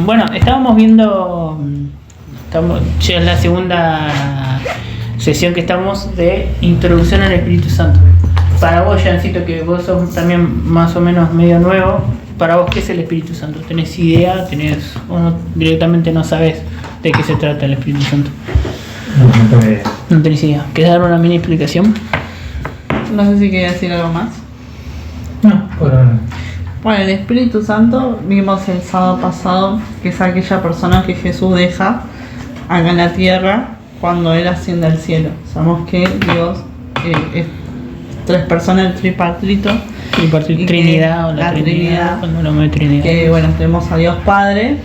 Bueno, estábamos viendo, ya es la segunda sesión que estamos de introducción al Espíritu Santo. Para vos, Jancito, que vos sos también más o menos medio nuevo, para vos, ¿qué es el Espíritu Santo? ¿Tenés idea? ¿O no, directamente no sabés de qué se trata el Espíritu Santo? No tengo idea. No tenés idea. ¿Querés dar una mini explicación? No sé si quería decir algo más. No, por ahora no. Bueno, el Espíritu Santo vimos el sábado pasado que es aquella persona que Jesús deja acá en la tierra cuando Él asciende al cielo. Sabemos que Dios es tres personas, el tripartito. Trinidad o la Trinidad, cuando lo de Trinidad. Que bueno, tenemos a Dios Padre,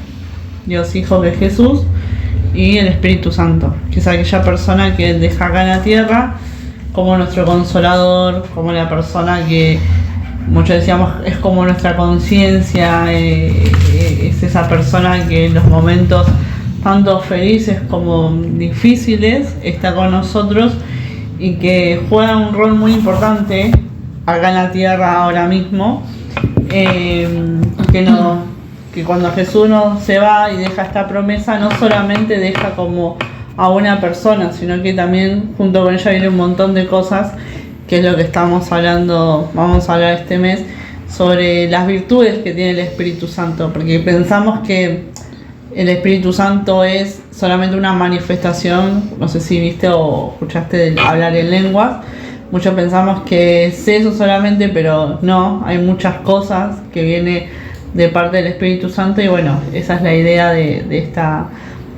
Dios Hijo que es Jesús y el Espíritu Santo, que es aquella persona que Él deja acá en la tierra como nuestro consolador, como la persona que muchos decíamos es como nuestra conciencia, es esa persona que en los momentos tanto felices como difíciles está con nosotros y que juega un rol muy importante acá en la tierra ahora mismo, que cuando Jesús no se va y deja esta promesa, no solamente deja como a una persona, sino que también junto con ella viene un montón de cosas, que es lo que estamos hablando, vamos a hablar este mes, sobre las virtudes que tiene el Espíritu Santo, porque pensamos que el Espíritu Santo es solamente una manifestación, no sé si viste o escuchaste hablar en lenguas, muchos pensamos que es eso solamente, pero no, hay muchas cosas que vienen de parte del Espíritu Santo y bueno, esa es la idea de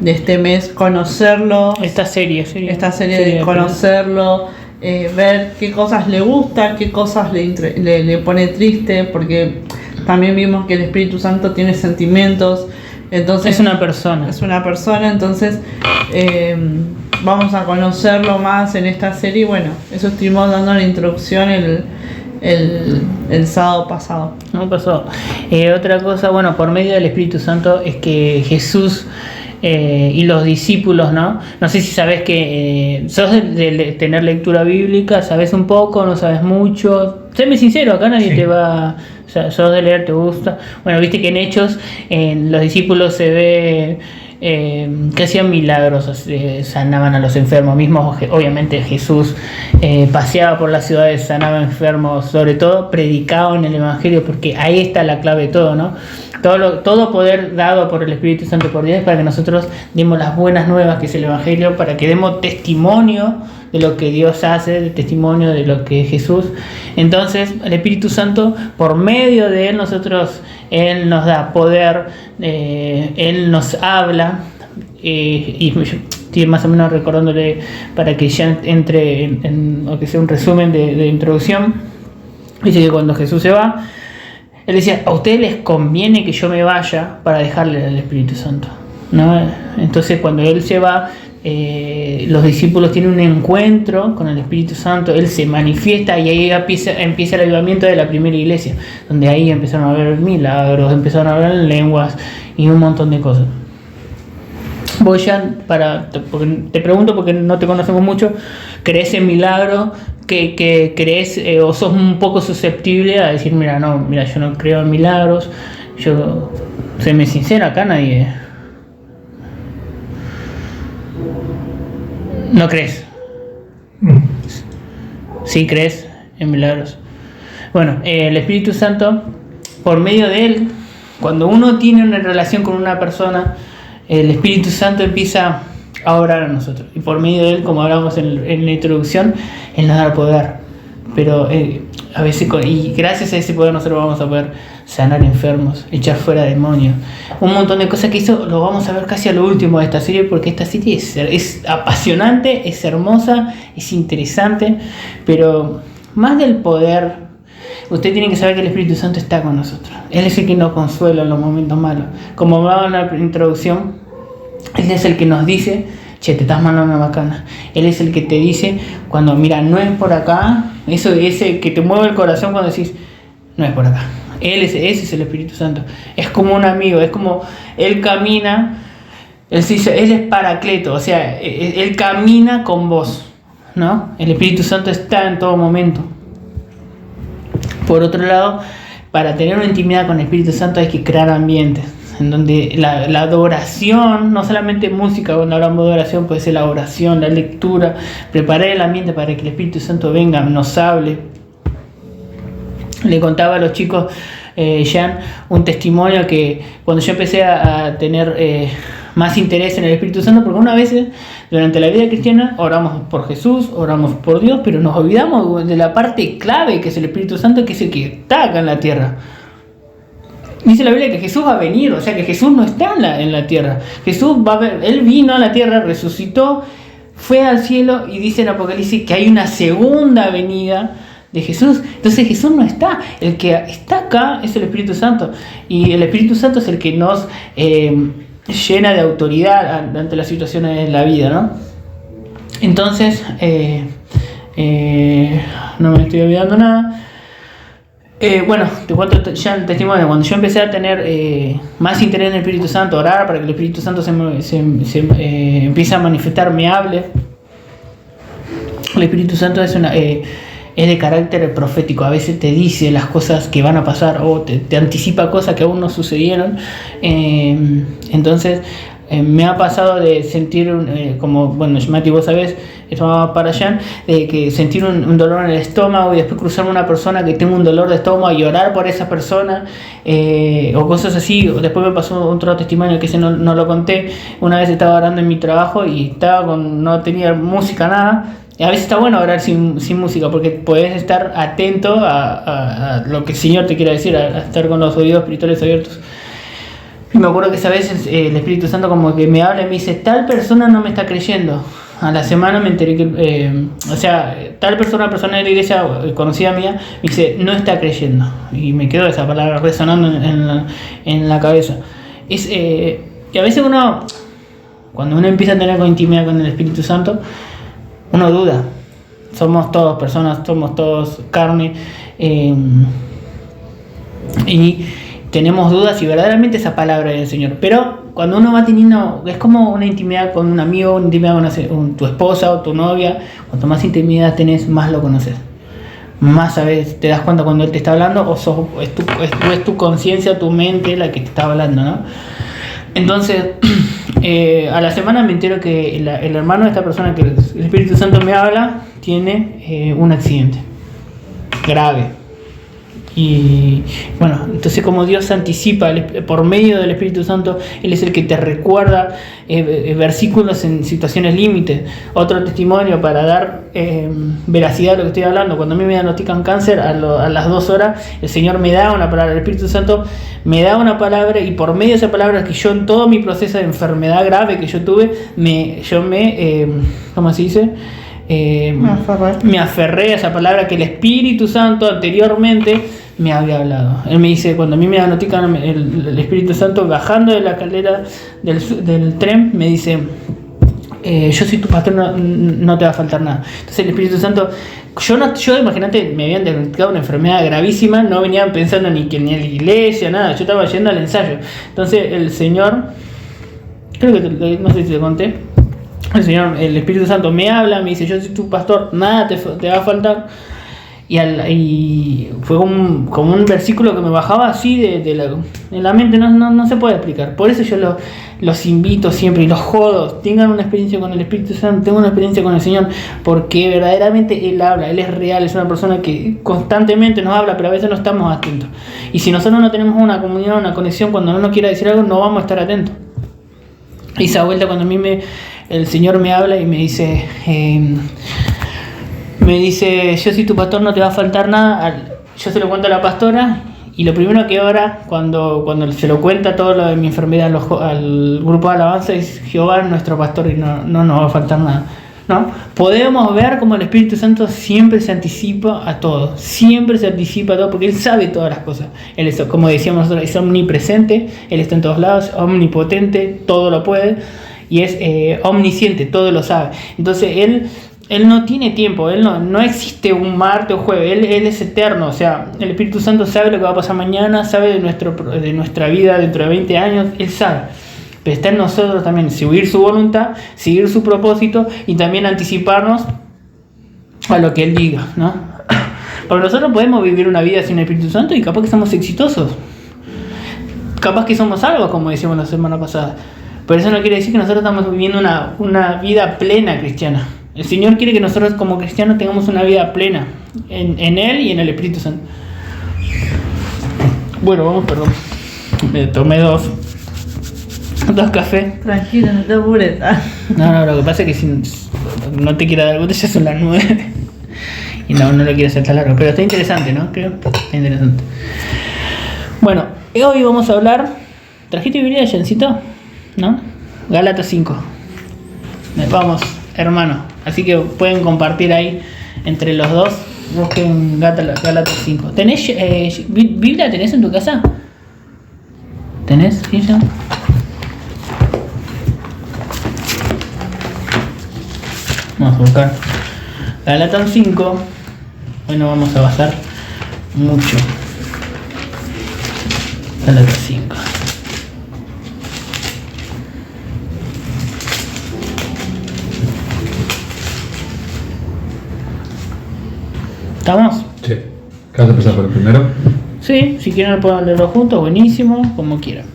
este mes, conocerlo, esta serie de conocerlo, ver qué cosas le gusta, qué cosas le pone triste, porque también vimos que el Espíritu Santo tiene sentimientos, entonces es una persona, entonces vamos a conocerlo más en esta serie y bueno, eso estuvimos dando la introducción el sábado pasado. Otra cosa, bueno, por medio del Espíritu Santo es que Jesús y los discípulos, ¿no? No sé si sabes que sos de tener lectura bíblica, sabes un poco, no sabes mucho. Séme sincero, acá nadie te va... O sea, sos de leer, te gusta. Bueno, viste que en Hechos los discípulos se ve que hacían milagros, sanaban a los enfermos. Mismo, obviamente, Jesús paseaba por las ciudades, sanaba enfermos, sobre todo predicaban el Evangelio, porque ahí está la clave de todo, ¿no? Todo poder dado por el Espíritu Santo por Dios para que nosotros demos las buenas nuevas, que es el Evangelio, para que demos testimonio de lo que Dios hace, de testimonio de lo que es Jesús. Entonces, el Espíritu Santo, por medio de Él, Él nos da poder, Él nos habla, y estoy más o menos recordándole para que ya entre o que sea un resumen de introducción. Dice que cuando Jesús se va, Él decía, a ustedes les conviene que yo me vaya para dejarle al Espíritu Santo, ¿no? Entonces cuando Él se va, los discípulos tienen un encuentro con el Espíritu Santo, Él se manifiesta y ahí empieza el avivamiento de la primera iglesia, donde ahí empezaron a ver milagros, empezaron a hablar en lenguas y un montón de cosas. Vos ya, te pregunto porque no te conocemos mucho, ¿crees en milagros? ¿Que crees o sos un poco susceptible a decir, mira, yo no creo en milagros? Séme sincero, acá nadie... ¿No crees? ¿Sí crees en milagros? Bueno, el Espíritu Santo, por medio de Él, cuando uno tiene una relación con una persona, el Espíritu Santo empieza a obrar a nosotros. Y por medio de Él, como hablamos en la introducción, Él nos da el poder. Pero a veces, y gracias a ese poder nosotros vamos a poder sanar enfermos, echar fuera demonios, un montón de cosas que hizo, lo vamos a ver casi a lo último de esta serie, porque esta serie es apasionante, es hermosa, es interesante, pero más del poder, usted tiene que saber que el Espíritu Santo está con nosotros. Él es el que nos consuela en los momentos malos. Como hablaba en la introducción, Él es el que nos dice, che, te estás mandando una macana. Él es el que te dice cuando, mira, no es por acá, ese que te mueve el corazón cuando decís, no es por acá. Ese es el Espíritu Santo. Es como un amigo, es como Él camina, Él es paracleto, o sea, Él camina con vos, ¿no? El Espíritu Santo está en todo momento. Por otro lado, para tener una intimidad con el Espíritu Santo hay que crear ambientes. en donde la adoración, no solamente música, cuando hablamos de oración puede ser la oración, la lectura, preparar el ambiente para que el Espíritu Santo venga, nos hable. Le contaba a los chicos, Jean, un testimonio que cuando yo empecé a tener más interés en el Espíritu Santo, porque una vez durante la vida cristiana oramos por Jesús, oramos por Dios, pero nos olvidamos de la parte clave que es el Espíritu Santo, que es el que está acá en la tierra. Dice la Biblia que Jesús va a venir, o sea que Jesús no está en la tierra. Jesús va a ver, Él vino a la tierra, resucitó, fue al cielo, y dice en Apocalipsis que hay una segunda venida de Jesús. Entonces Jesús no está, el que está acá es el Espíritu Santo, y el Espíritu Santo es el que nos llena de autoridad ante las situaciones de la vida, ¿no? Entonces no me estoy olvidando nada. Bueno, te cuento ya el testimonio. Cuando yo empecé a tener más interés en el Espíritu Santo, orar para que el Espíritu Santo se empiece a manifestar, me hable. El Espíritu Santo es de carácter profético. A veces te dice las cosas que van a pasar o te anticipa cosas que aún no sucedieron. Entonces me ha pasado de sentir como, bueno, Mati, vos sabés, esto para allá, de que sentir un dolor en el estómago y después cruzarme una persona que tenga un dolor de estómago y orar por esa persona, o cosas así. Después me pasó otro testimonio que ese no lo conté. Una vez estaba orando en mi trabajo y no tenía música, nada. Y a veces está bueno orar sin música, porque podés estar atento a lo que el Señor te quiera decir, a estar con los oídos espirituales abiertos. Y me acuerdo que esa vez el Espíritu Santo como que me habla y me dice, tal persona no me está creyendo. A la semana me enteré que, tal persona de la iglesia conocida mía, me dice, no está creyendo. Y me quedó esa palabra resonando en la cabeza. Y a veces cuando uno empieza a tener intimidad con el Espíritu Santo, uno duda. Somos todos personas, somos todos carne. Y tenemos dudas si verdaderamente esa palabra es del Señor. Pero cuando uno va teniendo, es como una intimidad con un amigo, una intimidad con tu esposa o tu novia. Cuanto más intimidad tenés, más lo conoces. Más sabes, te das cuenta cuando Él te está hablando, o es tu conciencia, tu mente la que te está hablando, ¿no? Entonces, a la semana me entero que el hermano de esta persona que el Espíritu Santo me habla tiene un accidente grave. Y bueno, entonces como Dios anticipa por medio del Espíritu Santo, Él es el que te recuerda versículos en situaciones límites. Otro testimonio para dar veracidad a lo que estoy hablando: cuando a mí me diagnostican cáncer, a las 2 horas el Señor me da una palabra, el Espíritu Santo me da una palabra, y por medio de esa palabra, que yo en todo mi proceso de enfermedad grave que yo tuve, ¿cómo se dice? Me aferré a esa palabra que el Espíritu Santo anteriormente me había hablado. Él me dice, cuando a mí me diagnostican el Espíritu Santo bajando de la escalera del tren, me dice, yo soy tu pastor, no te va a faltar nada. Entonces el Espíritu Santo, yo imagínate, me habían diagnosticado una enfermedad gravísima, no venían pensando ni en la iglesia, nada, yo estaba yendo al ensayo. Entonces el Señor, creo que no sé si te conté, el Espíritu Santo me habla, me dice, yo soy tu pastor, nada te va a faltar. Y fue como un versículo que me bajaba así en la mente, no se puede explicar. Por eso yo los invito siempre y los jodo, tengan una experiencia con el Espíritu Santo, tengan una experiencia con el Señor, porque verdaderamente Él habla, Él es real, es una persona que constantemente nos habla, pero a veces no estamos atentos. Y si nosotros no tenemos una comunión, una conexión, cuando no nos quiera decir algo, no vamos a estar atentos. Y esa vuelta, cuando a mí el Señor me habla y me dice, yo soy tu pastor, no te va a faltar nada, yo se lo cuento a la pastora, y lo primero que ora cuando se lo cuenta todo lo de mi enfermedad al grupo de alabanza es: Jehová es nuestro pastor y no nos va a faltar nada, ¿no? Podemos ver cómo el Espíritu Santo siempre se anticipa a todo, porque Él sabe todas las cosas. Él es, como decíamos nosotros, es omnipresente, Él está en todos lados, omnipotente, todo lo puede, y es omnisciente, todo lo sabe. Entonces Él no tiene tiempo, Él no existe un martes o jueves, Él es eterno. O sea, el Espíritu Santo sabe lo que va a pasar mañana, sabe de nuestra vida dentro de 20 años, Él sabe. Pero está en nosotros también seguir su voluntad, seguir su propósito, y también anticiparnos a lo que Él diga, ¿no? Porque nosotros podemos vivir una vida sin el Espíritu Santo y capaz que somos exitosos. capaz que somos salvos, como decíamos la semana pasada. Pero eso no quiere decir que nosotros estamos viviendo una vida plena cristiana. El Señor quiere que nosotros como cristianos tengamos una vida plena en Él y en el Espíritu Santo. Bueno, perdón. Me tomé dos cafés. Tranquilo, no te apures. No, lo que pasa es que si no te quiero dar gusto, ya son las 9. Y no lo quiero hacer tan largo. Pero está interesante, ¿no? Creo. Está interesante. Bueno, hoy vamos a hablar. ¿Trajiste Biblia, Jencito? ¿No? Gálatas 5. Vamos, hermano. Así que pueden compartir ahí entre los dos. Busquen Gálatas 5. ¿Tenés Biblia? ¿Tenés en tu casa? ¿Tenés Biblia? Vamos a buscar Gálatas 5. Hoy no vamos a basar mucho. Gálatas 5. ¿Estamos? Sí. ¿Qué vas a empezar por el primero? Sí, si quieren pueden leerlo juntos, buenísimo, como quieran.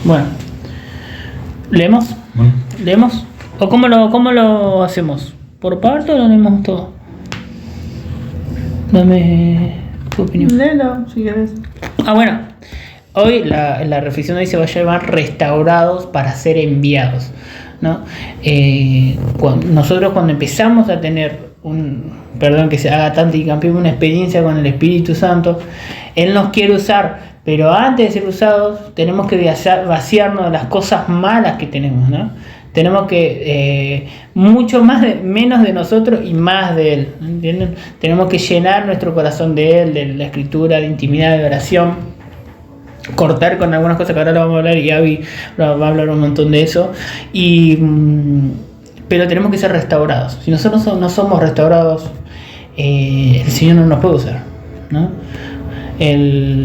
Bueno, ¿leemos? Bueno. ¿Leemos? ¿O cómo lo hacemos? ¿Por parte o lo leemos todo? Dame tu opinión. Léelo, si querés. Bueno, hoy la reflexión de hoy se va a llamar restaurados para ser enviados, ¿no? Nosotros cuando empezamos a tener perdón que se haga tanto hincapié, una experiencia con el Espíritu Santo, Él nos quiere usar, pero antes de ser usados tenemos que vaciarnos de las cosas malas que tenemos, ¿no? Tenemos que mucho menos de nosotros y más de Él, ¿entienden? Tenemos que llenar nuestro corazón de Él, de la Escritura, de intimidad, de oración, cortar con algunas cosas que ahora lo vamos a hablar y Abby va a hablar un montón de eso, pero tenemos que ser restaurados. Si nosotros no somos restaurados, el Señor no nos puede usar, ¿no?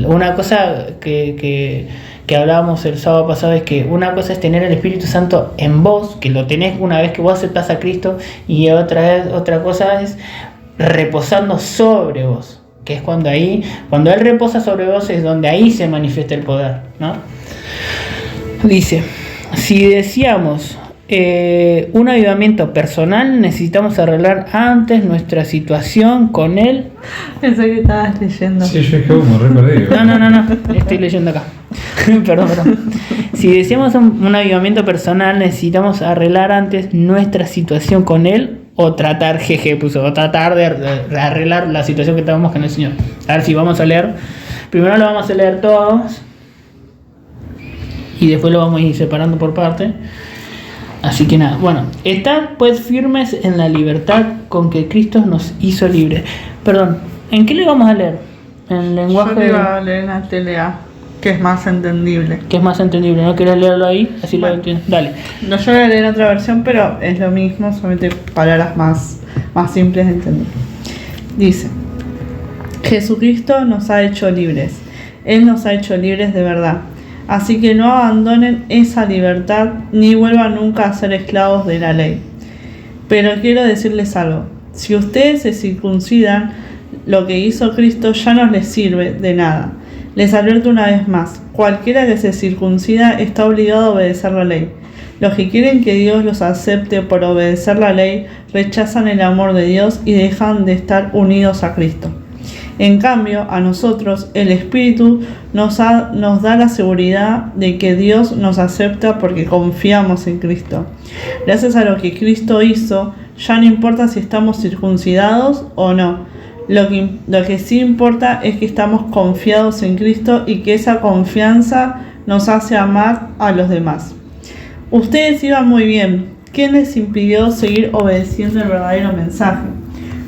Una cosa que hablábamos el sábado pasado es que una cosa es tener el Espíritu Santo en vos, que lo tenés una vez que vos aceptás a Cristo, y otra cosa es reposando sobre vos, que es cuando Él reposa sobre vos es donde ahí se manifiesta el poder, ¿no? Dice, si deseamos un avivamiento personal, necesitamos arreglar antes nuestra situación con Él. Pensé que estabas leyendo. Sí, yo dije, me recordé. No, estoy leyendo acá. Perdón. Si deseamos un avivamiento personal, necesitamos arreglar antes nuestra situación con Él, o tratar de arreglar la situación que tenemos con el Señor. A ver si vamos a leer. Primero lo vamos a leer todos y después lo vamos a ir separando por parte. Así que nada, bueno, estad pues firmes en la libertad con que Cristo nos hizo libres. Perdón, ¿en qué le vamos a leer? En el lenguaje. Yo le iba a leer en la TLA, que es más entendible. Que es más entendible, ¿no? ¿Querés leerlo ahí? Así Bueno. lo entiendo. Dale. No, yo voy a leer otra versión, pero es lo mismo, solamente palabras más simples de entender. Dice: Jesucristo nos ha hecho libres. Él nos ha hecho libres de verdad. Así que no abandonen esa libertad ni vuelvan nunca a ser esclavos de la ley. Pero quiero decirles algo. Si ustedes se circuncidan, lo que hizo Cristo ya no les sirve de nada. Les advierto una vez más, cualquiera que se circuncida está obligado a obedecer la ley. Los que quieren que Dios los acepte por obedecer la ley, rechazan el amor de Dios y dejan de estar unidos a Cristo. En cambio, a nosotros, el Espíritu nos da la seguridad de que Dios nos acepta porque confiamos en Cristo. Gracias a lo que Cristo hizo, ya no importa si estamos circuncidados o no. Lo que sí importa es que estamos confiados en Cristo y que esa confianza nos hace amar a los demás. Ustedes iban muy bien. ¿Quién les impidió seguir obedeciendo el verdadero mensaje?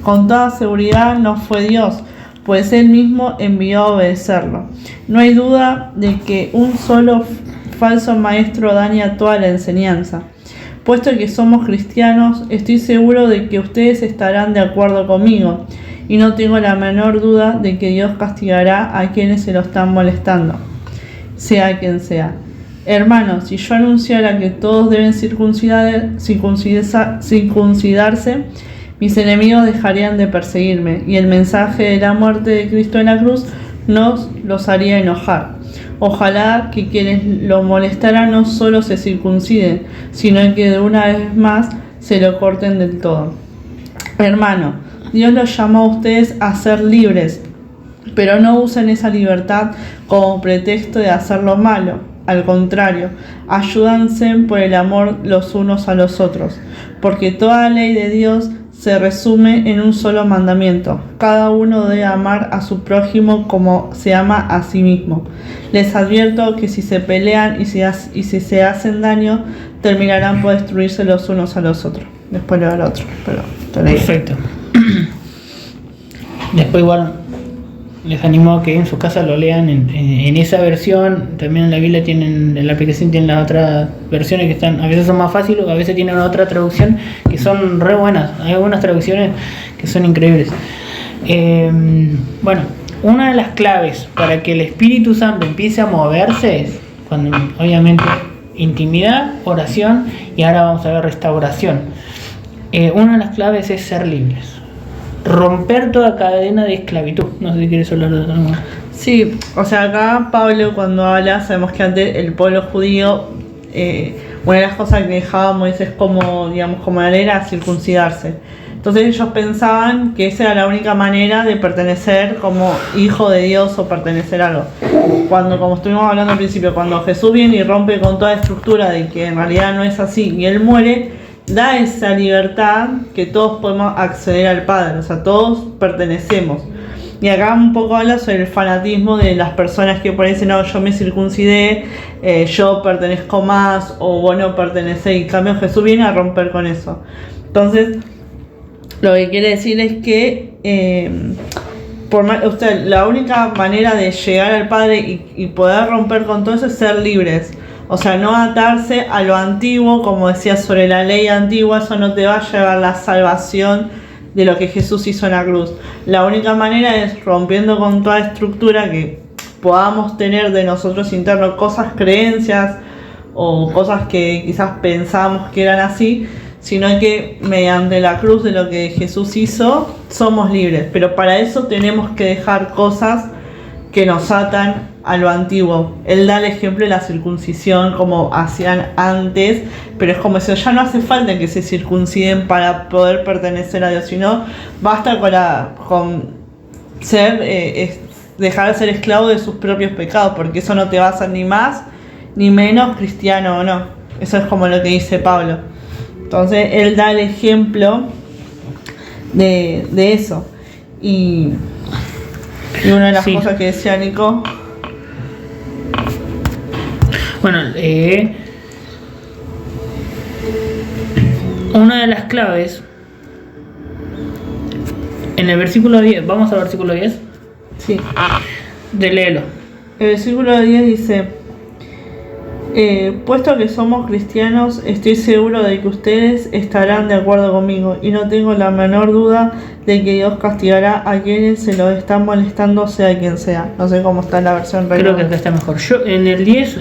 Con toda seguridad no fue Dios, pues Él mismo envió a obedecerlo. No hay duda de que un solo falso maestro daña toda la enseñanza. Puesto que somos cristianos, estoy seguro de que ustedes estarán de acuerdo conmigo, y no tengo la menor duda de que Dios castigará a quienes se lo están molestando, sea quien sea. Hermanos, si yo anunciara que todos deben circuncidarse, mis enemigos dejarían de perseguirme, y el mensaje de la muerte de Cristo en la cruz nos los haría enojar. Ojalá que quienes lo molestaran no solo se circunciden, sino que de una vez más se lo corten del todo. Hermano, Dios los llamó a ustedes a ser libres, pero no usen esa libertad como pretexto de hacer lo malo. Al contrario, ayúdanse por el amor los unos a los otros, porque toda ley de Dios se resume en un solo mandamiento: cada uno debe amar a su prójimo como se ama a sí mismo. Les advierto que si se pelean y si se hacen daño, terminarán por destruirse los unos a los otros. Después leo el otro, pero te leí. Perfecto. Después igual les animo a que en su casa lo lean en esa versión. También en la Biblia tienen, en la aplicación tienen las otras versiones que están, a veces son más fáciles, a veces tienen otra traducción que son re buenas. Hay algunas traducciones que son increíbles. Bueno, una de las claves para que el Espíritu Santo empiece a moverse es cuando, obviamente, intimidad, oración, y ahora vamos a ver restauración. Una de las claves es ser libres. Romper toda cadena de esclavitud. No sé si quieres hablar de algo. Sí, o sea, acá Pablo cuando habla, sabemos que antes el pueblo judío, una de las cosas que dejaba Moisés como, digamos, como la ley era circuncidarse. Entonces ellos pensaban que esa era la única manera de pertenecer como hijo de Dios o pertenecer a algo. Cuando, como estuvimos hablando al principio, cuando Jesús viene y rompe con toda estructura de que en realidad no es así y Él muere, da esa libertad que todos podemos acceder al Padre, o sea, todos pertenecemos. Y acá un poco habla sobre el fanatismo de las personas que por ahí dicen, no, yo me circuncidé, yo pertenezco más, o vos no pertenecés, y en cambio Jesús viene a romper con eso. Entonces, lo que quiere decir es que la única manera de llegar al Padre y poder romper con todo eso es ser libres. O sea, no atarse a lo antiguo, como decía sobre la ley antigua, eso no te va a llevar la salvación de lo que Jesús hizo en la cruz. La única manera es rompiendo con toda estructura que podamos tener de nosotros internos, cosas, creencias o cosas que quizás pensamos que eran así, sino que mediante la cruz de lo que Jesús hizo, somos libres. Pero para eso tenemos que dejar cosas que nos atan a lo antiguo. Él da el ejemplo de la circuncisión como hacían antes, pero es como eso, ya no hace falta que se circunciden para poder pertenecer a Dios, sino basta con dejar de ser esclavo de sus propios pecados, porque eso no te va a hacer ni más ni menos cristiano o no. Eso es como lo que dice Pablo. Entonces él da el ejemplo de eso. Y una de las cosas que decía Nico. Bueno, una de las claves en el versículo 10, vamos al versículo 10. Sí. Léelo. El versículo 10 dice: puesto que somos cristianos, estoy seguro de que ustedes estarán de acuerdo conmigo, y no tengo la menor duda de que Dios castigará a quienes se lo están molestando, sea quien sea. No sé cómo está en la versión real. Creo que acá está mejor. Yo en el 10,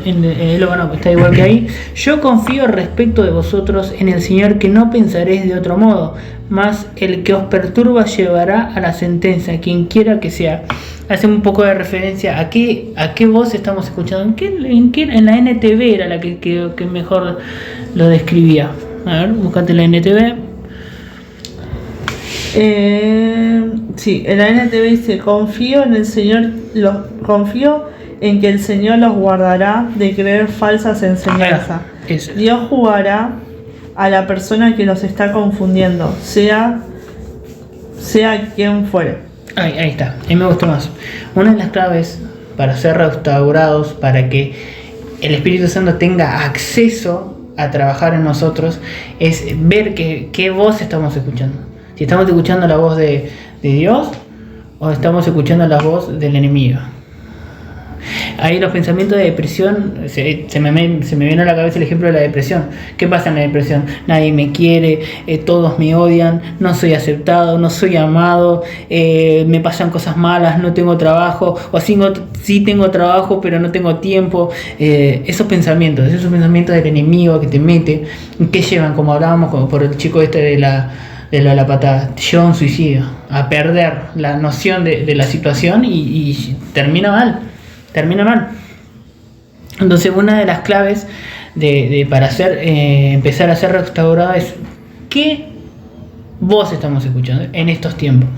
bueno, está igual que ahí. Yo confío respecto de vosotros en el Señor, que no pensaréis de otro modo, mas el que os perturba llevará a la sentencia, quien quiera que sea. Hace un poco de referencia a qué voz estamos escuchando. En la NTV era la que mejor lo describía. A ver, buscate la NTV. Sí, en la NTV dice: confío en que el Señor los guardará de creer falsas enseñanzas. Dios jugará a la persona que los está confundiendo, sea quien fuere. Ahí está, ahí me gustó más. Una de las claves para ser restaurados, para que el Espíritu Santo tenga acceso a trabajar en nosotros, es ver qué voz estamos escuchando. Si estamos escuchando la voz de Dios o estamos escuchando la voz del enemigo. Ahí los pensamientos de depresión, se me viene a la cabeza el ejemplo de la depresión. ¿Qué pasa en la depresión? Nadie me quiere, todos me odian, no soy aceptado, no soy amado, me pasan cosas malas, no tengo trabajo, o sí tengo trabajo pero no tengo tiempo. Esos pensamientos del enemigo que te mete, que llevan, como hablábamos por el chico este de lo de la patada, te lleva a un suicidio, a perder la noción de la situación y termina mal. Entonces una de las claves para empezar a ser restaurado es ¿qué voz estamos escuchando en estos tiempos?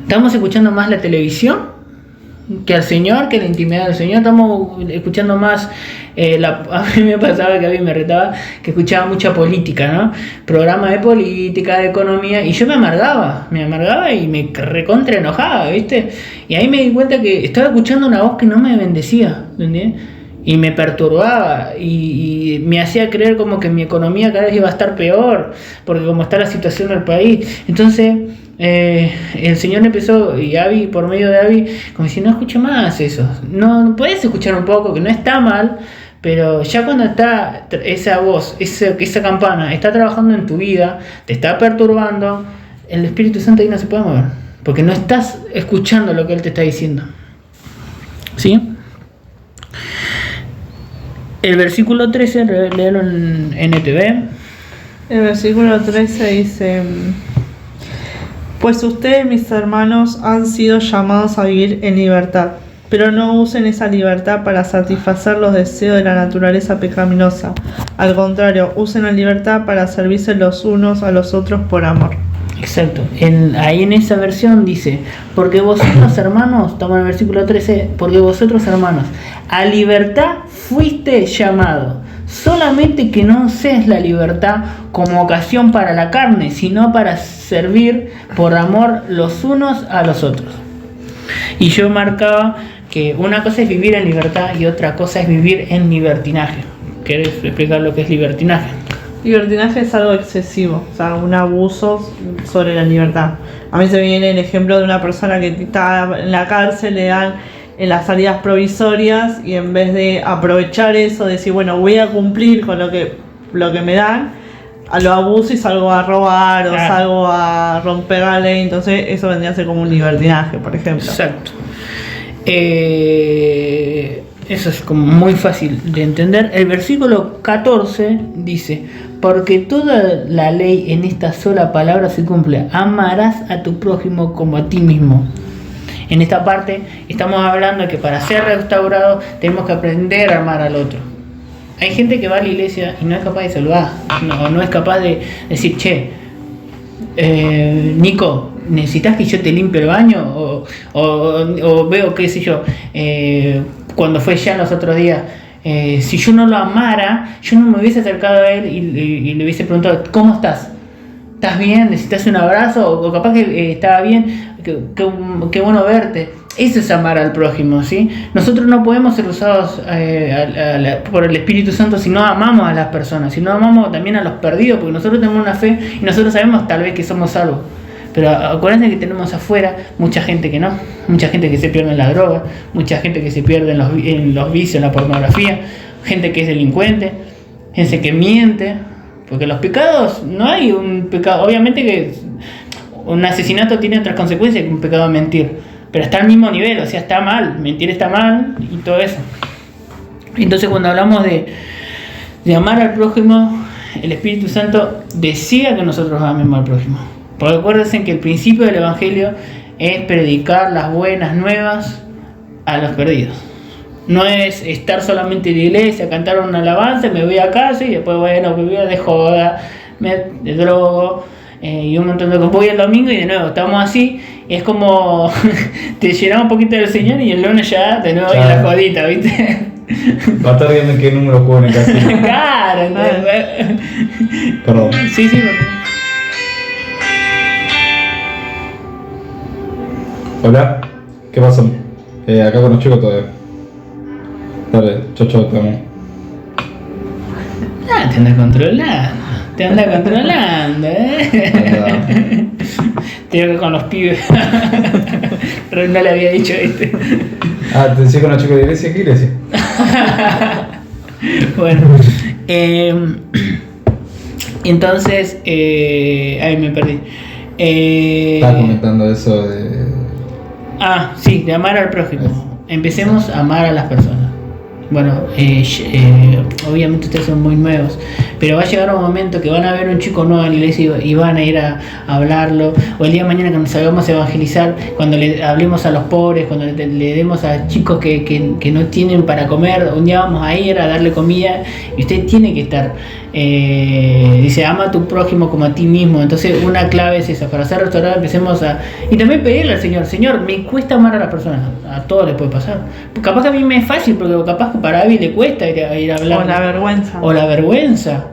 ¿Estamos escuchando más la televisión que al Señor, que la intimidad del Señor? Estamos escuchando más, a mí me pasaba que a mí me retaba que escuchaba mucha política, ¿no? Programas de política, de economía, y yo me amargaba y me recontra enojaba, ¿viste? Y ahí me di cuenta que estaba escuchando una voz que no me bendecía, ¿entendés? Y me perturbaba y me hacía creer como que mi economía cada vez iba a estar peor, porque como está la situación del país. Entonces el Señor empezó, y Abby, por medio de Abby, como si no escuche más eso, no puedes escuchar un poco, que no está mal, pero ya cuando está esa voz, esa campana está trabajando en tu vida, te está perturbando, el Espíritu Santo ahí no se puede mover, porque no estás escuchando lo que Él te está diciendo. ¿Sí? El versículo 13, léelo en NTV. El versículo 13 dice: pues ustedes, mis hermanos, han sido llamados a vivir en libertad, pero no usen esa libertad para satisfacer los deseos de la naturaleza pecaminosa. Al contrario, usen la libertad para servirse los unos a los otros por amor. Exacto. Ahí en esa versión dice: porque vosotros, hermanos, toma el versículo 13, porque vosotros, hermanos, a libertad fuiste llamado, solamente que no uséis la libertad como ocasión para la carne, sino para servir por amor los unos a los otros. Y yo marcaba que una cosa es vivir en libertad y otra cosa es vivir en libertinaje. ¿Querés explicar lo que es libertinaje? Libertinaje es algo excesivo, o sea, un abuso sobre la libertad. A mí se me viene el ejemplo de una persona que está en la cárcel, le dan en las salidas provisorias, y en vez de aprovechar eso, decir, bueno, voy a cumplir con lo que me dan, lo abuso y salgo a robar o salgo a romper la ley. Entonces eso vendría a ser como un libertinaje, por ejemplo. Exacto. Eso es como muy fácil de entender. El versículo 14 dice: porque toda la ley en esta sola palabra se cumple: amarás a tu prójimo como a ti mismo. En esta parte estamos hablando de que para ser restaurados tenemos que aprender a amar al otro. Hay gente que va a la iglesia y no es capaz de saludar, no es capaz de decir: che, Nico, ¿necesitas que yo te limpie el baño? O veo, qué sé yo, cuando fue ya los otros días, si yo no lo amara, yo no me hubiese acercado a él y le hubiese preguntado: ¿cómo estás? ¿Estás bien? ¿Necesitas un abrazo? O capaz que estaba bien, qué bueno verte. Eso es amar al prójimo, ¿sí? Nosotros no podemos ser usados por el Espíritu Santo si no amamos a las personas, si no amamos también a los perdidos, porque nosotros tenemos una fe y nosotros sabemos tal vez que somos salvos. Pero acuérdense que tenemos afuera mucha gente que no, mucha gente que se pierde en la droga, mucha gente que se pierde en los vicios, en la pornografía, gente que es delincuente, gente que miente, porque los pecados, no hay un pecado, obviamente que un asesinato tiene otras consecuencias que un pecado de mentir, pero está al mismo nivel, o sea, está mal, mentir está mal y todo eso. Entonces cuando hablamos de amar al prójimo, el Espíritu Santo desea que nosotros amemos al prójimo. Porque acuérdense que el principio del Evangelio es predicar las buenas nuevas a los perdidos. No es estar solamente en la iglesia, cantar una alabanza, me voy a casa y después, bueno, me voy de joda, me drogo y un montón de cosas. Voy el domingo y de nuevo estamos así, y es como te llenamos un poquito del Señor y el lunes ya de nuevo en la jodita, ¿viste? Va a estar viendo en qué número juego en el casino. Claro, Perdón. Sí, Hola, ¿qué pasa? Acá con los chicos todavía. Dale, chau, te amo. Te anda controlando, Te digo que con los pibes. No le había dicho este. Te decía con los chicos de iglesia, ¿qué iglesia? Bueno, entonces, ahí me perdí. Estaba comentando eso de... Sí, de amar al prójimo. Empecemos a amar a las personas. bueno, obviamente ustedes son muy nuevos, pero va a llegar un momento que van a ver un chico nuevo en la iglesia y van a ir a hablarlo, o el día de mañana cuando salgamos a evangelizar, cuando le hablemos a los pobres, cuando le demos a chicos que no tienen para comer, un día vamos a ir a darle comida y usted tiene que estar, dice, ama a tu prójimo como a ti mismo. Entonces una clave es esa, para ser restaurado empecemos a, y también pedirle al Señor, me cuesta amar a las personas, a todos les puede pasar, capaz que a mí me es fácil, porque capaz que para Abby le cuesta ir a hablar, o la vergüenza,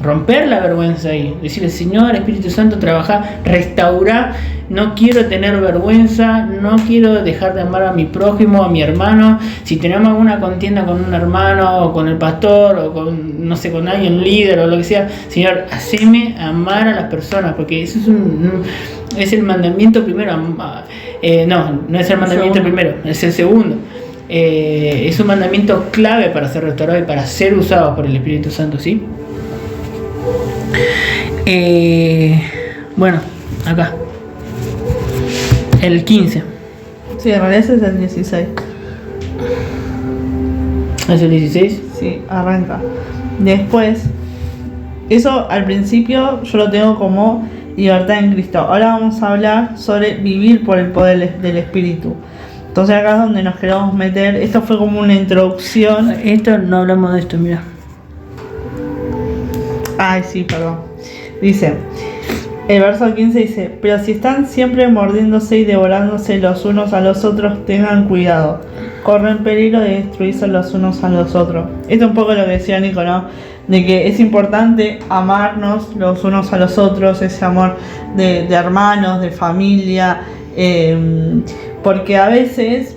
romper la vergüenza ahí, decirle, Señor, Espíritu Santo, trabajar, restaurar, no quiero tener vergüenza, no quiero dejar de amar a mi prójimo, a mi hermano. Si tenemos alguna contienda con un hermano, o con el pastor, o con, no sé, con alguien líder, o lo que sea, Señor, haceme amar a las personas, porque eso es el mandamiento primero. No es el mandamiento primero, es el segundo. Es un mandamiento clave para ser restaurado y para ser usado por el Espíritu Santo, ¿sí? Bueno, acá el 15. Sí, en realidad ese es el 16. ¿Es el 16? Sí, arranca. Después, eso al principio yo lo tengo como libertad en Cristo. Ahora vamos a hablar sobre vivir por el poder del Espíritu. Entonces acá es donde nos queremos meter. Esto fue como una introducción. Esto no hablamos de esto, mira. Ay, sí, perdón. Dice, el verso 15 dice, pero si están siempre mordiéndose y devorándose los unos a los otros, tengan cuidado. Corren peligro de destruirse los unos a los otros. Esto es un poco lo que decía Nico, ¿no? De que es importante amarnos los unos a los otros, ese amor de hermanos, de familia, porque a veces,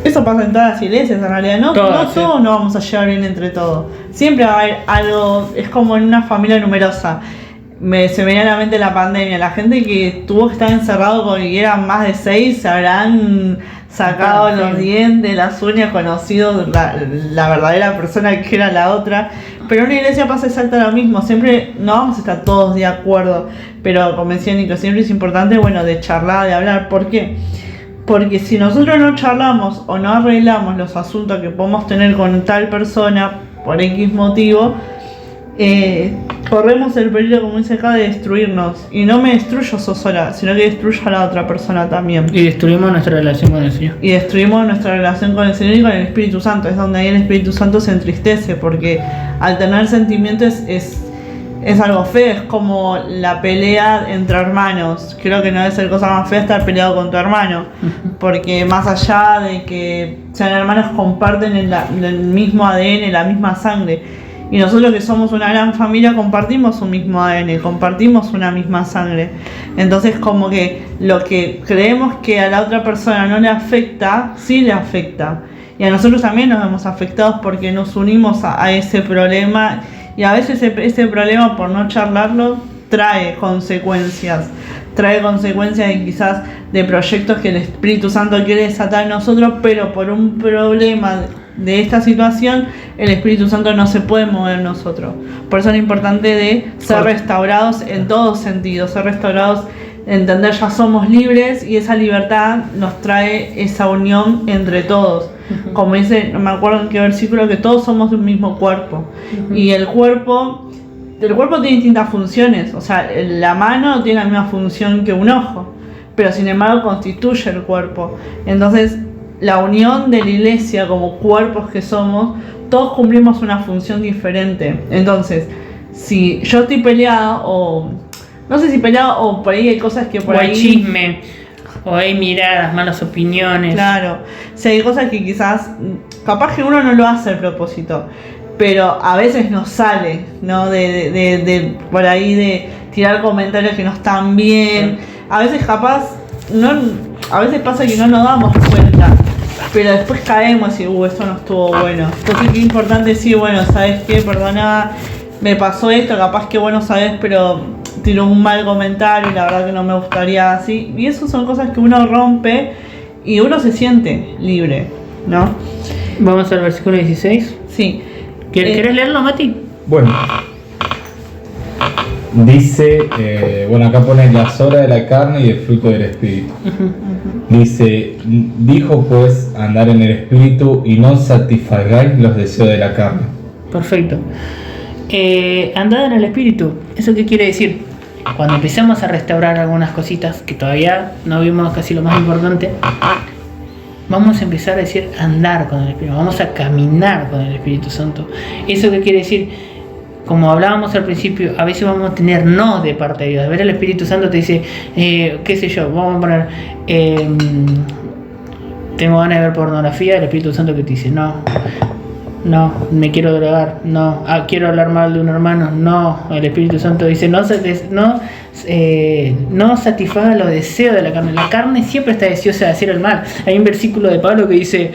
eso pasa en todas las iglesias en realidad, no todos no vamos a llevar bien entre todos. Siempre va a haber algo, es como en una familia numerosa. Se me viene a la mente la pandemia, la gente que tuvo que estar encerrado y eran más de 6, se habrán sacado los dientes, las uñas, conocido la verdadera persona que era la otra. Pero en una iglesia pasa exactamente lo mismo, siempre no vamos a estar todos de acuerdo, pero como decía Nico, siempre es importante, bueno, de charlar, de hablar. ¿Por qué? Porque si nosotros no charlamos o no arreglamos los asuntos que podemos tener con tal persona por X motivo, corremos el peligro, como dice acá, de destruirnos. Y no me destruyo yo sola, sino que destruyo a la otra persona también. Y destruimos nuestra relación con el Señor. Y destruimos nuestra relación con el Señor y con el Espíritu Santo. Es donde ahí el Espíritu Santo se entristece, porque al tener sentimientos es algo feo, es como la pelea entre hermanos. Creo que no debe ser cosa más fea estar peleado con tu hermano, porque más allá de que sean hermanos, comparten el mismo ADN, la misma sangre. Y nosotros que somos una gran familia compartimos un mismo ADN, compartimos una misma sangre. Entonces como que lo que creemos que a la otra persona no le afecta, sí le afecta. Y a nosotros también nos vemos afectados porque nos unimos a ese problema. Y a veces ese problema, por no charlarlo, trae consecuencias. Trae consecuencias de quizás de proyectos que el Espíritu Santo quiere desatar en nosotros, pero por un problema de esta situación, el Espíritu Santo no se puede mover en nosotros. Por eso es importante de ser restaurados en todos sentidos, ser restaurados, entender ya somos libres y esa libertad nos trae esa unión entre todos. Como dice, no me acuerdo en qué versículo, que todos somos de un mismo cuerpo. Y el cuerpo tiene distintas funciones. O sea, la mano tiene la misma función que un ojo, pero sin embargo constituye el cuerpo. Entonces, la unión de la iglesia como cuerpos que somos, todos cumplimos una función diferente. Entonces, si yo estoy peleado, o no sé si peleado, o por ahí hay cosas que por ahí... hay chisme, o hay miradas, malas opiniones. Claro, si hay cosas que quizás, capaz que uno no lo hace a propósito, pero a veces nos sale, ¿no? De por ahí de tirar comentarios que no están bien. A veces capaz, a veces pasa que no nos damos cuenta, pero después caemos y esto no estuvo bueno. Entonces qué importante decir, bueno, ¿sabes qué? Perdona, me pasó esto, capaz que vos no sabés, pero tiró un mal comentario y la verdad que no me gustaría así. Y eso son cosas que uno rompe y uno se siente libre, ¿no? Vamos al versículo 16. Sí. ¿Querés leerlo, Mati? Bueno. Dice, bueno, acá pone las obras de la carne y el fruto del espíritu. Dice, dijo pues andar en el espíritu y no satisfagáis los deseos de la carne. Perfecto. Andad en el espíritu. ¿Eso qué quiere decir? Cuando empecemos a restaurar algunas cositas que todavía no vimos, casi lo más importante, vamos a empezar a decir andar con el Espíritu, vamos a caminar con el Espíritu Santo. ¿Eso qué quiere decir? Como hablábamos al principio, a veces vamos a tener no de parte de Dios. A ver, el Espíritu Santo te dice, qué sé yo, vamos a poner, tengo ganas de ver pornografía, el Espíritu Santo que te dice, no, me quiero drogar, no, quiero hablar mal de un hermano, no, el Espíritu Santo dice, no satisfaga los deseos de la carne. La carne siempre está deseosa de hacer el mal. Hay un versículo de Pablo que dice,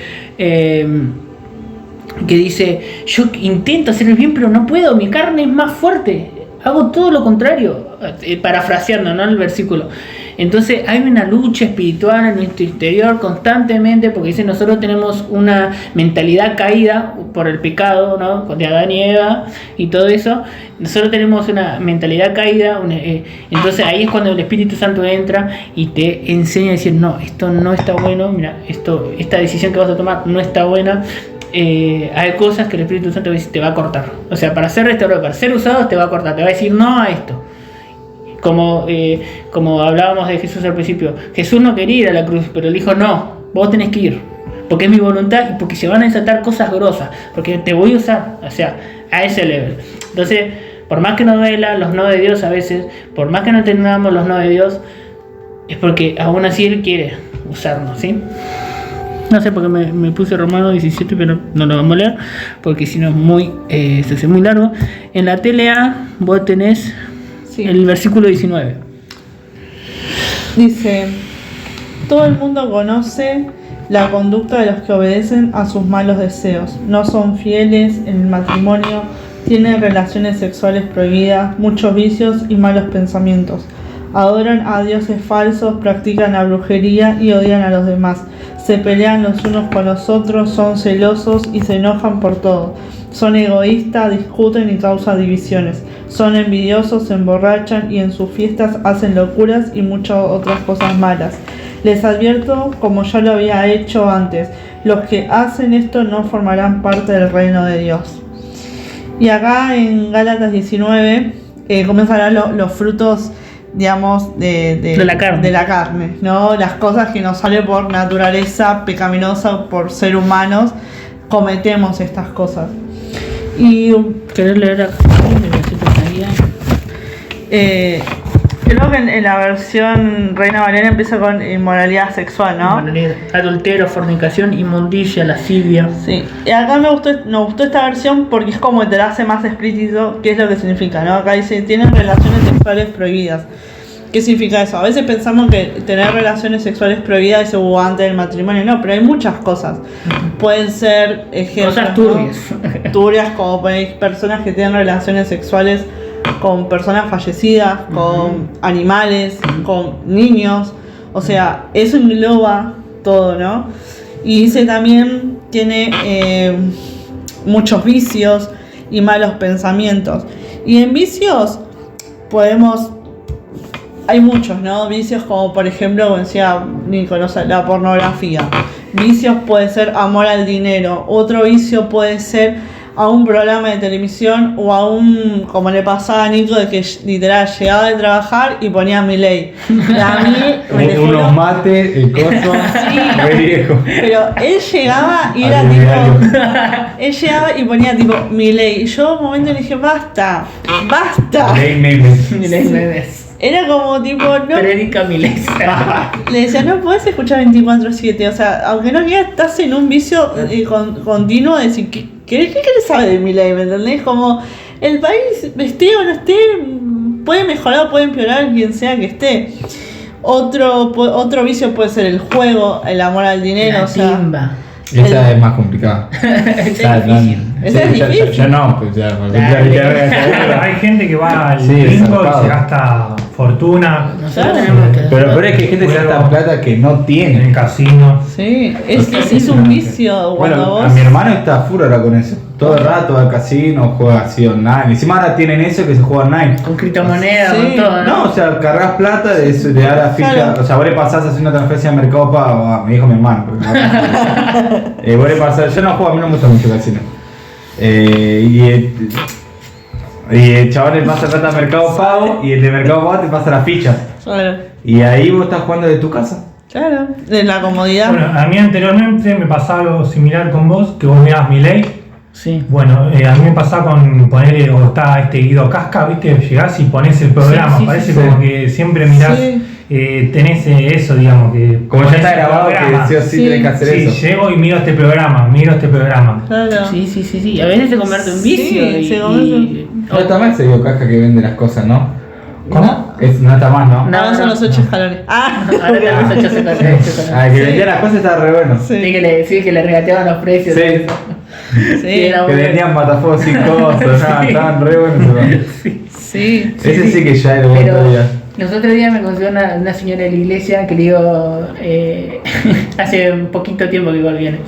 yo intento hacer el bien pero no puedo, mi carne es más fuerte, hago todo lo contrario, parafraseando, ¿no?, el versículo. Entonces hay una lucha espiritual en nuestro interior constantemente, porque dice, nosotros tenemos una mentalidad caída por el pecado, ¿no?, de Adán y Eva y todo eso. Nosotros tenemos una mentalidad caída, entonces ahí es cuando el Espíritu Santo entra y te enseña a decir, no, esto no está bueno, mira, esta decisión que vas a tomar no está buena. Hay cosas que el Espíritu Santo te va a cortar. O sea, para ser restaurado, para ser usado, te va a cortar, te va a decir no a esto. Como hablábamos de Jesús al principio, Jesús no quería ir a la cruz, pero él dijo, no, vos tenés que ir, porque es mi voluntad y porque se van a desatar cosas grosas, porque te voy a usar, o sea, a ese level. Entonces, por más que nos duela los no de Dios a veces, por más que no tengamos los no de Dios, es porque aún así Él quiere usarnos, ¿sí? No sé por qué me puse Romano 17, pero no lo vamos a leer, porque si no se hace muy largo. En la TLA vos tenés el versículo 19. Dice, todo el mundo conoce la conducta de los que obedecen a sus malos deseos. No son fieles en el matrimonio, tienen relaciones sexuales prohibidas, muchos vicios y malos pensamientos. Adoran a dioses falsos, practican la brujería y odian a los demás. Se pelean los unos con los otros, son celosos y se enojan por todo. Son egoístas, discuten y causan divisiones. Son envidiosos, se emborrachan y en sus fiestas hacen locuras y muchas otras cosas malas. Les advierto, como ya lo había hecho antes, los que hacen esto no formarán parte del reino de Dios. Y acá en Gálatas 19 comienzan a hablar los frutos, digamos, de la carne, ¿no? Las cosas que nos salen por naturaleza pecaminosa, por ser humanos, cometemos estas cosas. Y ¿querés leer acá? Creo que en la versión Reina Valera empieza con inmoralidad sexual, ¿no? Adulterio, fornicación, inmundicia, lascivia. Sí, y acá me gustó esta versión porque es como te la hace más explícito qué es lo que significa, ¿no? Acá dice, tienen relaciones sexuales prohibidas. ¿Qué significa eso? A veces pensamos que tener relaciones sexuales prohibidas es antes del matrimonio, no, pero hay muchas cosas. Pueden ser ejemplos, cosas turbias, ¿no? Turbias, como personas que tienen relaciones sexuales con personas fallecidas, con animales, con niños, o sea, eso engloba todo, ¿no? Y dice también, tiene muchos vicios y malos pensamientos. Y en vicios hay muchos, ¿no? Vicios como, por ejemplo, como decía Nicolás, la pornografía. Vicios puede ser amor al dinero. Otro vicio puede ser a un programa de televisión o a como le pasaba a Nico, de que literal llegaba de trabajar y ponía Milei. A mí unos mates, el coso, muy viejo. Pero él llegaba y era tipo, él llegaba y ponía tipo Milei. Y yo en un momento le dije, basta. Milei memes. Era como tipo, no. Predica Milei. Le decía, no podés escuchar 24/7. O sea, aunque no quieras, estás en un vicio continuo de decir, ¿qué sabe de Milei? ¿Me entendés? Como el país, esté o no esté, puede mejorar o puede empeorar quien sea que esté. Otro vicio puede ser el juego, el amor al dinero. La timba. Esa es más complicada. Ese es ya, difícil. ya no, pues ya. Hay gente que va al Sí, bingo y zarpado. se gasta fortuna. Nosotros tenemos que... Pero peor es que hay gente que Juego. gasta plata que no En el tiene. casino. Sí, es un vicio cuando Bueno, vos... a mi hermano está full ahora con eso. Todo el rato va al casino, juega así online. Encima ahora tienen eso que se juega online. Con criptomonedas, Sí. con todo, No, ¿no? o sea, cargas plata, de eso, le da la ficha. Claro. O sea, vos le pasás a hacer una transferencia de Mercado Pago, me dijo mi hermano. Vos le pasás, yo no juego, a mí no me gusta mucho el casino. Y el chaval le pasa plata a Mercado Pago y el de Mercado Pago te pasa las fichas. Claro, Y ahí vos estás jugando de tu casa. claro, de la comodidad. Bueno, a mí anteriormente me pasaba algo similar con vos, que vos mirabas mi ley. Sí. Bueno, a mí me pasaba con poner, o está Guido Casca, viste, llegás y pones el programa, Sí, sí, parece sí, como sí. que siempre mirás, Sí. tenés eso, digamos, que Como ya ponés está el grabado, programa. que sí o sí Sí. tenés que hacer Sí, eso. llego y miro este programa. Claro. Sí. A veces se convierte en vicio. Sí, y, se convierte. No está mal ese Diego Casca que vende las cosas, ¿no? ¿Cómo? No está mal, ¿no? No, Ahora son los 8 escalones. Ahora que los 8 se pasan. Ah, que vendía las cosas estaba re bueno. Sí. Sí, que le regateaban los precios. Sí. Sí, era Que bueno. vendían matafuegos sin cosas, nada, Sí. estaban re buenos. sí. Ese sí que ya era el Pero otro día. los otros días me consiguió una señora de la iglesia que le digo, hace un poquito tiempo que igual viene,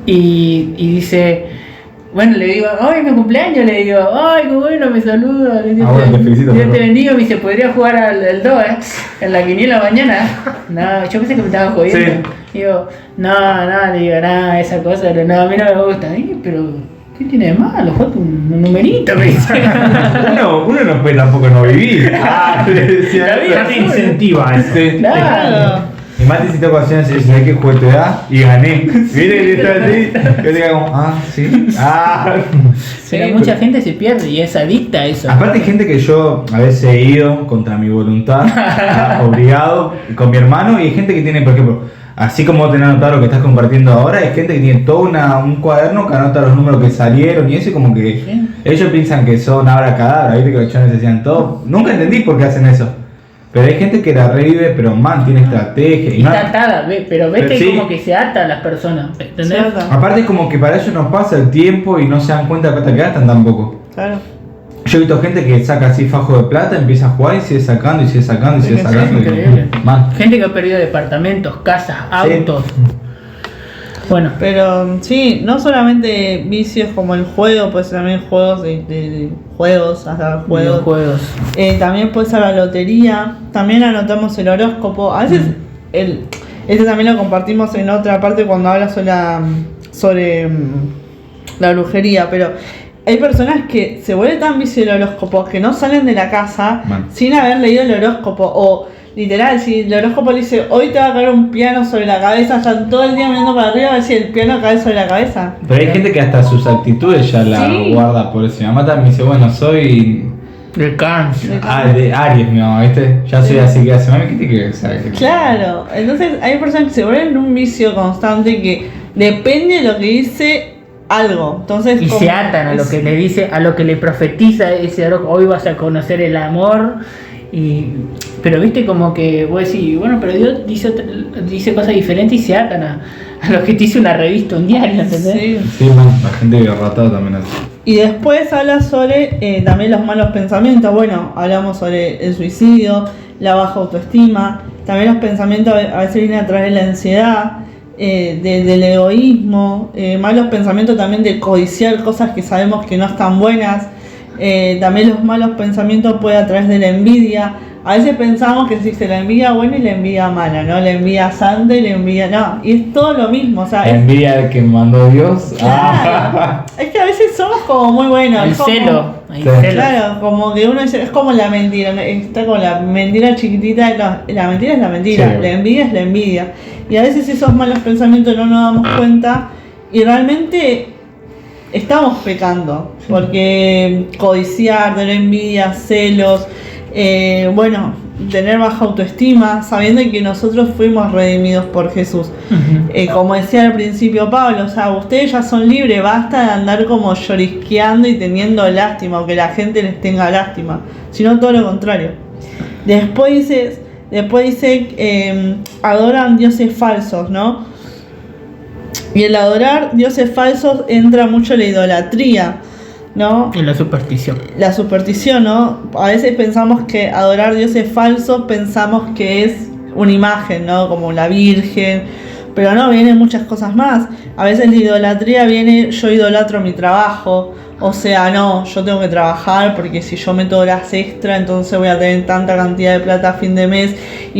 y dice, bueno, le digo, ¡ay, mi cumpleaños! Le digo, ¡ay, qué bueno, me saluda! Le digo, Ah, bueno, te felicito, Dios te perdón. bendiga, me dice, ¿podría jugar al 2, en la quiniela mañana? No, yo pensé que me estaba jodiendo. Sí. Digo, no, le digo, nada, esa cosa, no, a mí no me gusta. Pero, ¿qué tiene de malo? Juega un numerito, me dice. Uno no puede tampoco no vivir. Ah, le decía La eso. vida Ya te incentiva eso. Sí. Claro. Y Mati citó ocasiones y ¿sabes qué juego te da? Y gané. Mire que está así. Yo te como, sí. Pero mucha gente se pierde y es adicta a eso. Aparte hay gente que yo a veces he ido contra mi voluntad, obligado, con mi hermano, y hay gente que tiene, por ejemplo, así como vos tenés anotado lo que estás compartiendo ahora, hay gente que tiene todo un cuaderno que anota los números que salieron y eso, y como que Sí. ellos piensan que son ahora cadabra, viste que los chones decían todo. Nunca entendí por qué hacen eso. Pero hay gente que la revive, pero man, tiene estrategia. Y Y está atada, pero ves Pero que sí. como que se ata a las personas, ¿entendés? Cierto. aparte es como que para ellos no pasa el tiempo y no se dan cuenta de la plata que gastan tampoco. Claro. Yo he visto gente que saca así fajo de plata, empieza a jugar y sigue sacando y sigue sacando y sigue Sí, sacando. y- increíble. Man. Gente que ha perdido departamentos, casas, Sí. autos. Bueno, Pero sí, no solamente vicios como el juego, pues también juegos de juegos, hasta juegos. videojuegos. También puede ser la lotería. También anotamos el horóscopo. A veces este también lo compartimos en otra parte cuando habla sobre la brujería, pero hay personas que se vuelven tan vicio del horóscopo que no salen de la casa Man. sin haber leído el horóscopo. O literal, si el horóscopo le dice hoy te va a caer un piano sobre la cabeza, están todo el día mirando para arriba a ver si el piano cae sobre la cabeza. Pero hay gente que hasta sus actitudes ya la Sí. guarda por eso. Mi mamá también me dice, bueno, soy El cáncer. de Aries, mi mamá, ¿viste? Ya soy así que hace, mami, ¿qué te quiere saber? Claro, entonces hay personas que se vuelven un vicio constante que depende de lo que dice algo. Entonces, Y como- se atan a lo que le dice, a lo que le profetiza ese horóscopo. Hoy vas a conocer el amor. Pero viste como que vos decís, bueno, pero Dios dice cosas diferentes y se atan a lo que te dice una revista, un diario, ¿entendés? Sí. Sí, man, la gente que ratado también hace. Y después habla sobre también los malos pensamientos. Bueno, hablamos sobre el suicidio, la baja autoestima. También los pensamientos a veces vienen a través de la ansiedad, del egoísmo. Malos pensamientos también de codiciar cosas que sabemos que no están buenas. También los malos pensamientos pueden a través de la envidia. A veces pensamos que existe la envidia buena y la envidia mala, ¿no? La envidia santa y la envidia no. Y es todo lo mismo, o sea, es, Envidia al que mandó Dios. Claro. Es que a veces somos como muy buenos. El es como- celo. Hay Sí. celos. Claro, como que uno dice, es como la mentira, ¿no? Está como la mentira chiquitita, no, la mentira es la mentira, Sí. la envidia es la envidia. Y a veces esos malos pensamientos no nos damos cuenta y realmente estamos pecando, porque codiciar, tener envidia, celos, bueno, tener baja autoestima, sabiendo que nosotros fuimos redimidos por Jesús. Ujú. Como decía al principio Pablo, o sea, ustedes ya son libres, basta de andar como llorisqueando y teniendo lástima, o que la gente les tenga lástima, sino todo lo contrario. Después dice, adoran dioses falsos, ¿no? Y el adorar dioses falsos entra mucho la idolatría, ¿no? En la superstición. La superstición, ¿no? A veces pensamos que adorar dioses falsos, pensamos que es una imagen, ¿no? Como la Virgen, pero no, vienen muchas cosas más. A veces la idolatría viene, yo idolatro mi trabajo, o sea, no, yo tengo que trabajar porque si yo meto horas extra, entonces voy a tener tanta cantidad de plata a fin de mes,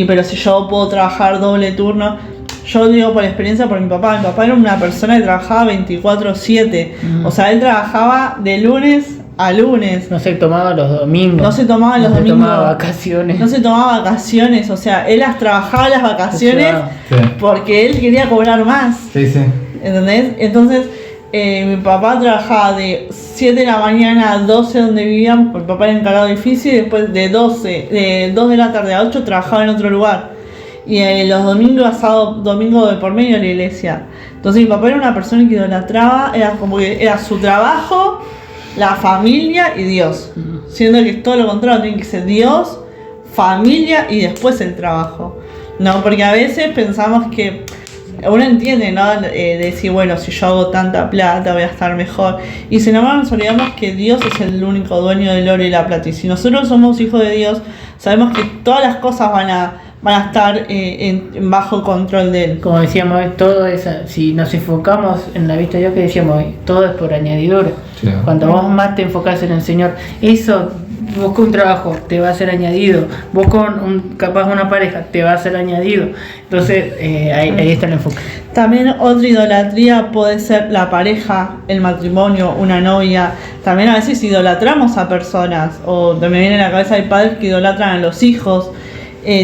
pero si yo puedo trabajar doble turno. Yo digo por experiencia por mi papá era una persona que trabajaba 24/7, o sea, él trabajaba de lunes a lunes. No se tomaba los domingos. No se tomaba los domingos. No se tomaba vacaciones. No se tomaba vacaciones, o sea, él las trabajaba las vacaciones Sí. porque él quería cobrar más. Sí, sí. ¿Entendés? Entonces, mi papá trabajaba de 7 de la mañana a 12 donde vivíamos, porque mi papá era encargado de edificio, y después de 2 de la tarde a 8 trabajaba en otro lugar. Y los domingos, domingo de por medio de la iglesia. Entonces mi papá era una persona que idolatraba, era como que era su trabajo, la familia y Dios. Siendo que todo lo contrario, tiene que ser Dios, familia y después el trabajo. No, porque a veces pensamos que uno entiende, ¿no? Decir, bueno, si yo hago tanta plata voy a estar mejor. Y sin embargo nos olvidamos que Dios es el único dueño del oro y la plata. Y si nosotros somos hijos de Dios, sabemos que todas las cosas van a estar en bajo control de Él. Como decíamos, todo es, si nos enfocamos en la vista de Dios, que decíamos, todo es por añadidura. Sí. Cuanto vos más te enfocás en el Señor, eso, vos con un trabajo te va a ser añadido, vos con capaz una pareja te va a ser añadido. Entonces ahí está el enfoque. También otra idolatría puede ser la pareja, el matrimonio, una novia. También a veces idolatramos a personas, o me viene a la cabeza hay padres que idolatran a los hijos.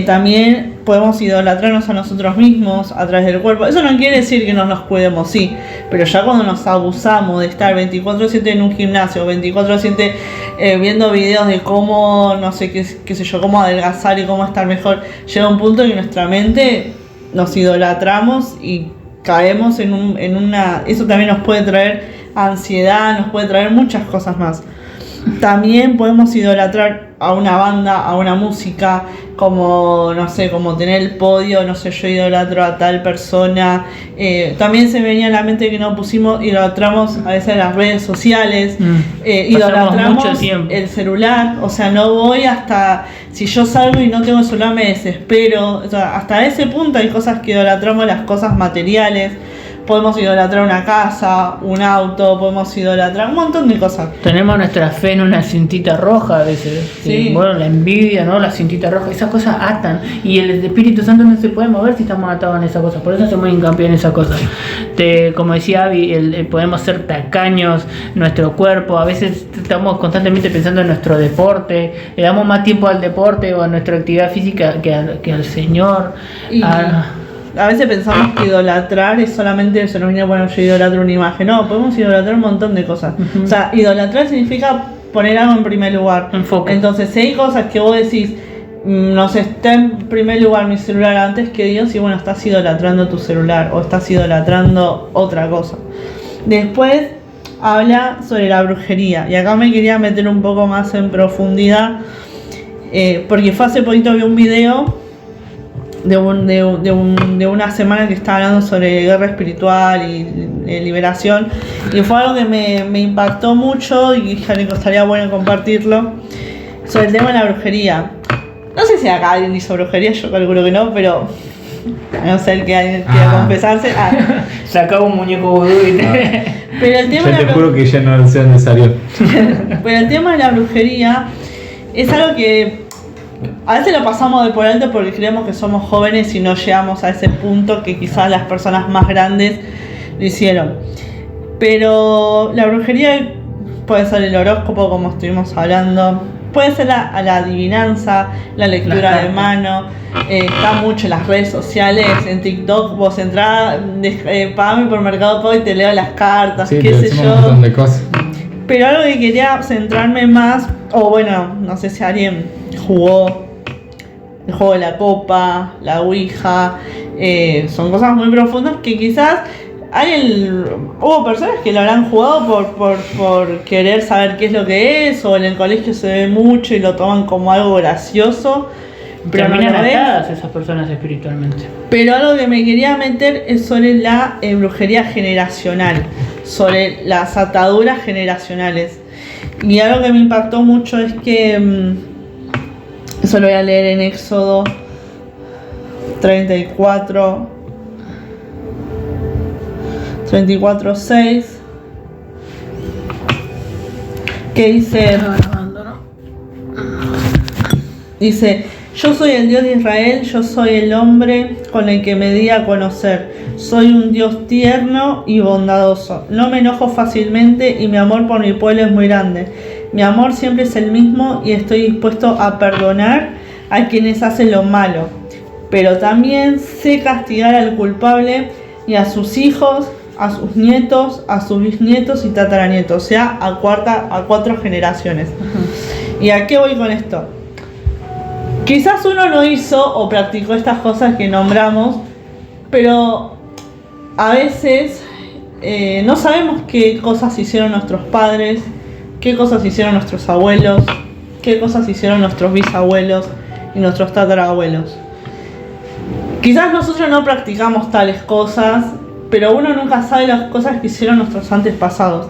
También podemos idolatrarnos a nosotros mismos a través del cuerpo. Eso no quiere decir que no nos cuidemos, sí, pero ya cuando nos abusamos de estar 24/7 en un gimnasio, 24/7 viendo videos de cómo, no sé, qué sé yo, cómo adelgazar y cómo estar mejor, llega un punto que nuestra mente nos idolatramos y caemos en una... Eso también nos puede traer ansiedad, nos puede traer muchas cosas más. También podemos idolatrar a una banda, a una música, como, no sé, como tener el podio, no sé, yo idolatro a tal persona. También se me venía a la mente que no pusimos, idolatramos a veces las redes sociales, idolatramos mucho tiempo. el celular, o sea, no voy hasta, si yo salgo y no tengo el celular me desespero, o sea, hasta ese punto hay cosas que idolatramos, las cosas materiales. Podemos idolatrar una casa, un auto, podemos idolatrar un montón de cosas. Tenemos nuestra fe en una cintita roja a veces. Sí. Bueno, la envidia, ¿no? La cintita roja, esas cosas atan. Y el Espíritu Santo no se puede mover si estamos atados en esas cosas. Por eso hacemos hincapié en esas cosas. Como decía Abby, podemos ser tacaños, nuestro cuerpo. A veces estamos constantemente pensando en nuestro deporte. Le damos más tiempo al deporte o a nuestra actividad física que al Señor. A veces pensamos que idolatrar es solamente, se nos viene, bueno, yo idolatro una imagen. No, podemos idolatrar un montón de cosas. O sea, idolatrar significa poner algo en primer lugar. Enfoque. Entonces, si hay cosas que vos decís, no sé, está en primer lugar mi celular antes que Dios, y bueno, estás idolatrando tu celular o estás idolatrando otra cosa. Después habla sobre la brujería. Y acá me quería meter un poco más en profundidad, porque fue hace poquito vi un video de una semana que estaba hablando sobre guerra espiritual y liberación, y fue algo que me impactó mucho y ya me costaría bueno compartirlo, sobre el tema de la brujería. No sé si acá alguien hizo brujería, yo calculo que no, pero a no ser que alguien quiera confesarse. Sacaba un muñeco vudú y Pero el tema Yo te juro que ya no sé dónde salió. Pero el tema de la brujería es algo que a veces lo pasamos de por alto porque creemos que somos jóvenes y no llegamos a ese punto que quizás las personas más grandes lo hicieron. Pero la brujería puede ser el horóscopo, como estuvimos hablando, puede ser la adivinanza, la lectura de mano, está mucho en las redes sociales, en TikTok, vos entrás, pagame por Mercado Pago y te leo las cartas, Sí, qué te sé decimos yo. un montón de cosas. Pero algo que quería centrarme más, o bueno, no sé si alguien jugó el juego de la copa, la ouija, son cosas muy profundas que quizás hubo personas que lo habrán jugado por querer saber qué es lo que es, o en el colegio se ve mucho y lo toman como algo gracioso, pero no terminan lo ves. atadas esas personas espiritualmente. Pero algo que me quería meter es sobre la brujería generacional, sobre las ataduras generacionales. Y algo que me impactó mucho es que, eso lo voy a leer en Éxodo 34:6, que dice, yo soy el Dios de Israel, yo soy el hombre con el que me di a conocer. Soy un Dios tierno y bondadoso. No me enojo fácilmente y mi amor por mi pueblo es muy grande. Mi amor siempre es el mismo y estoy dispuesto a perdonar a quienes hacen lo malo. Pero también sé castigar al culpable y a sus hijos, a sus nietos, a sus bisnietos y tataranietos. O sea, a 4 generaciones. ¿Y a qué voy con esto? Quizás uno no hizo o practicó estas cosas que nombramos, pero a veces no sabemos qué cosas hicieron nuestros padres, qué cosas hicieron nuestros abuelos, qué cosas hicieron nuestros bisabuelos y nuestros tatarabuelos. Quizás nosotros no practicamos tales cosas, pero uno nunca sabe las cosas que hicieron nuestros antepasados.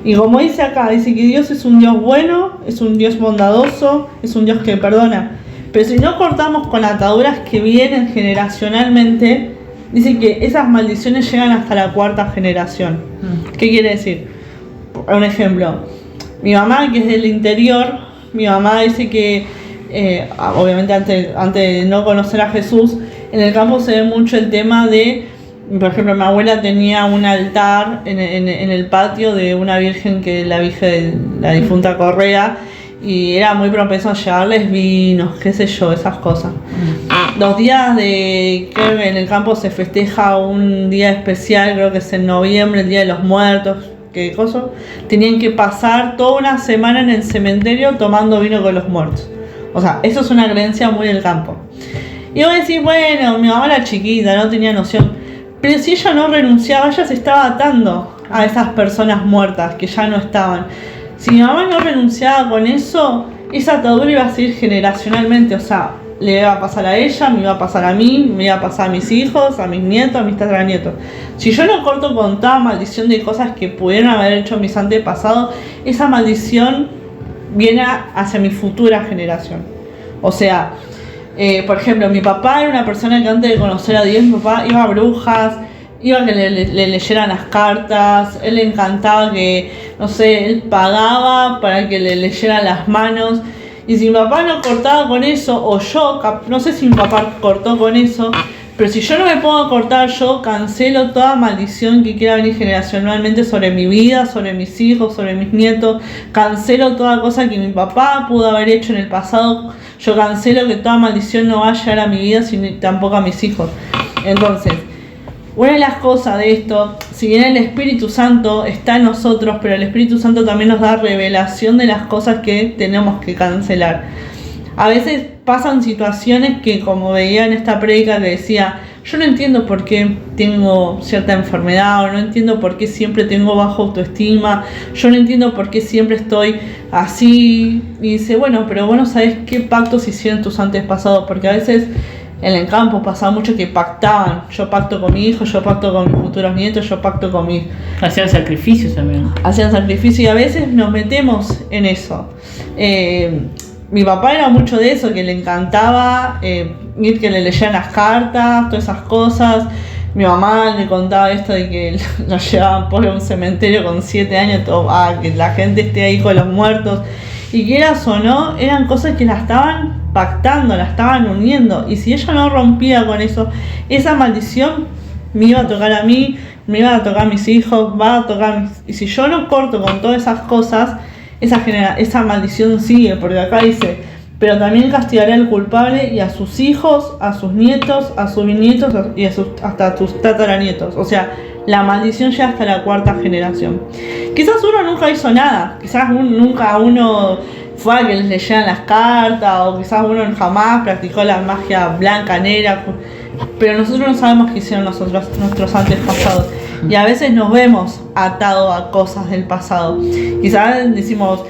Y como dice acá, dice que Dios es un Dios bueno, es un Dios bondadoso, es un Dios que perdona. Pero si no cortamos con ataduras que vienen generacionalmente, dice que esas maldiciones llegan hasta la 4ª generación. ¿Qué quiere decir? Un ejemplo, mi mamá, que es del interior, mi mamá dice que, obviamente antes de no conocer a Jesús, en el campo se ve mucho el tema de, por ejemplo, mi abuela tenía un altar en el patio de una virgen que la difunta Correa, y era muy propenso a llevarles vinos, qué sé yo, esas cosas. Los días que en el campo se festeja un día especial, creo que es en noviembre, el Día de los Muertos, qué cosa, tenían que pasar toda una semana en el cementerio tomando vino con los muertos. O sea, eso es una creencia muy del campo. Y vos decís, bueno, mi mamá era chiquita, no tenía noción. Pero si ella no renunciaba, ella se estaba atando a esas personas muertas que ya no estaban. Si mi mamá no renunciaba con eso, esa atadura iba a seguir generacionalmente. O sea, le iba a pasar a ella, me iba a pasar a mí, me iba a pasar a mis hijos, a mis nietos, a mis tataranietos. Si yo no corto con toda maldición de cosas que pudieron haber hecho mis antepasados, esa maldición viene hacia mi futura generación. O sea, por ejemplo, mi papá era una persona que antes de conocer a Dios, mi papá iba a brujas, iba a que le leyeran las cartas, él le encantaba que, no sé, él pagaba para que le leyeran las manos. Y si mi papá no cortaba con eso, o yo, no sé si mi papá cortó con eso, pero si yo no me pongo a cortar, yo cancelo toda maldición que quiera venir generacionalmente sobre mi vida, sobre mis hijos, sobre mis nietos. Cancelo toda cosa que mi papá pudo haber hecho en el pasado. Yo cancelo que toda maldición no va a llegar a mi vida, ni tampoco a mis hijos. Entonces, una de las cosas de esto, si bien el Espíritu Santo está en nosotros, pero el Espíritu Santo también nos da revelación de las cosas que tenemos que cancelar. A veces pasan situaciones que, como veía en esta prédica, le decía, yo no entiendo por qué tengo cierta enfermedad, o no entiendo por qué siempre tengo baja autoestima, yo no entiendo por qué siempre estoy así. Y dice, bueno, pero vos no sabés qué pactos hicieron tus antepasados, porque a veces en el campo pasaba mucho que pactaban. Yo pacto con mi hijo, yo pacto con mis futuros nietos, yo pacto con mis... Hacían sacrificios también. Hacían sacrificios y a veces nos metemos en eso. Mi papá era mucho de eso, que le encantaba ir que le leyeran las cartas, todas esas cosas. Mi mamá le contaba esto de que nos llevaban por un cementerio con 7 años, que la gente esté ahí con los muertos. Y quieras o no, eran cosas que la estaban pactando, la estaban uniendo. Y si ella no rompía con eso, esa maldición me iba a tocar a mí, me iba a tocar a mis hijos, va a tocar y si yo no corto con todas esas cosas, esa maldición sigue, porque acá dice, pero también castigaré al culpable y a sus hijos, a sus nietos, a sus bisnietos y hasta a sus tataranietos. O sea, la maldición llega hasta la 4ª generación. Quizás uno nunca hizo nada, quizás nunca uno fue a que les leyeran las cartas, o quizás uno jamás practicó la magia blanca, negra, pero nosotros no sabemos qué hicieron nuestros antepasados. Y a veces nos vemos atados a cosas del pasado. Quizás decimos,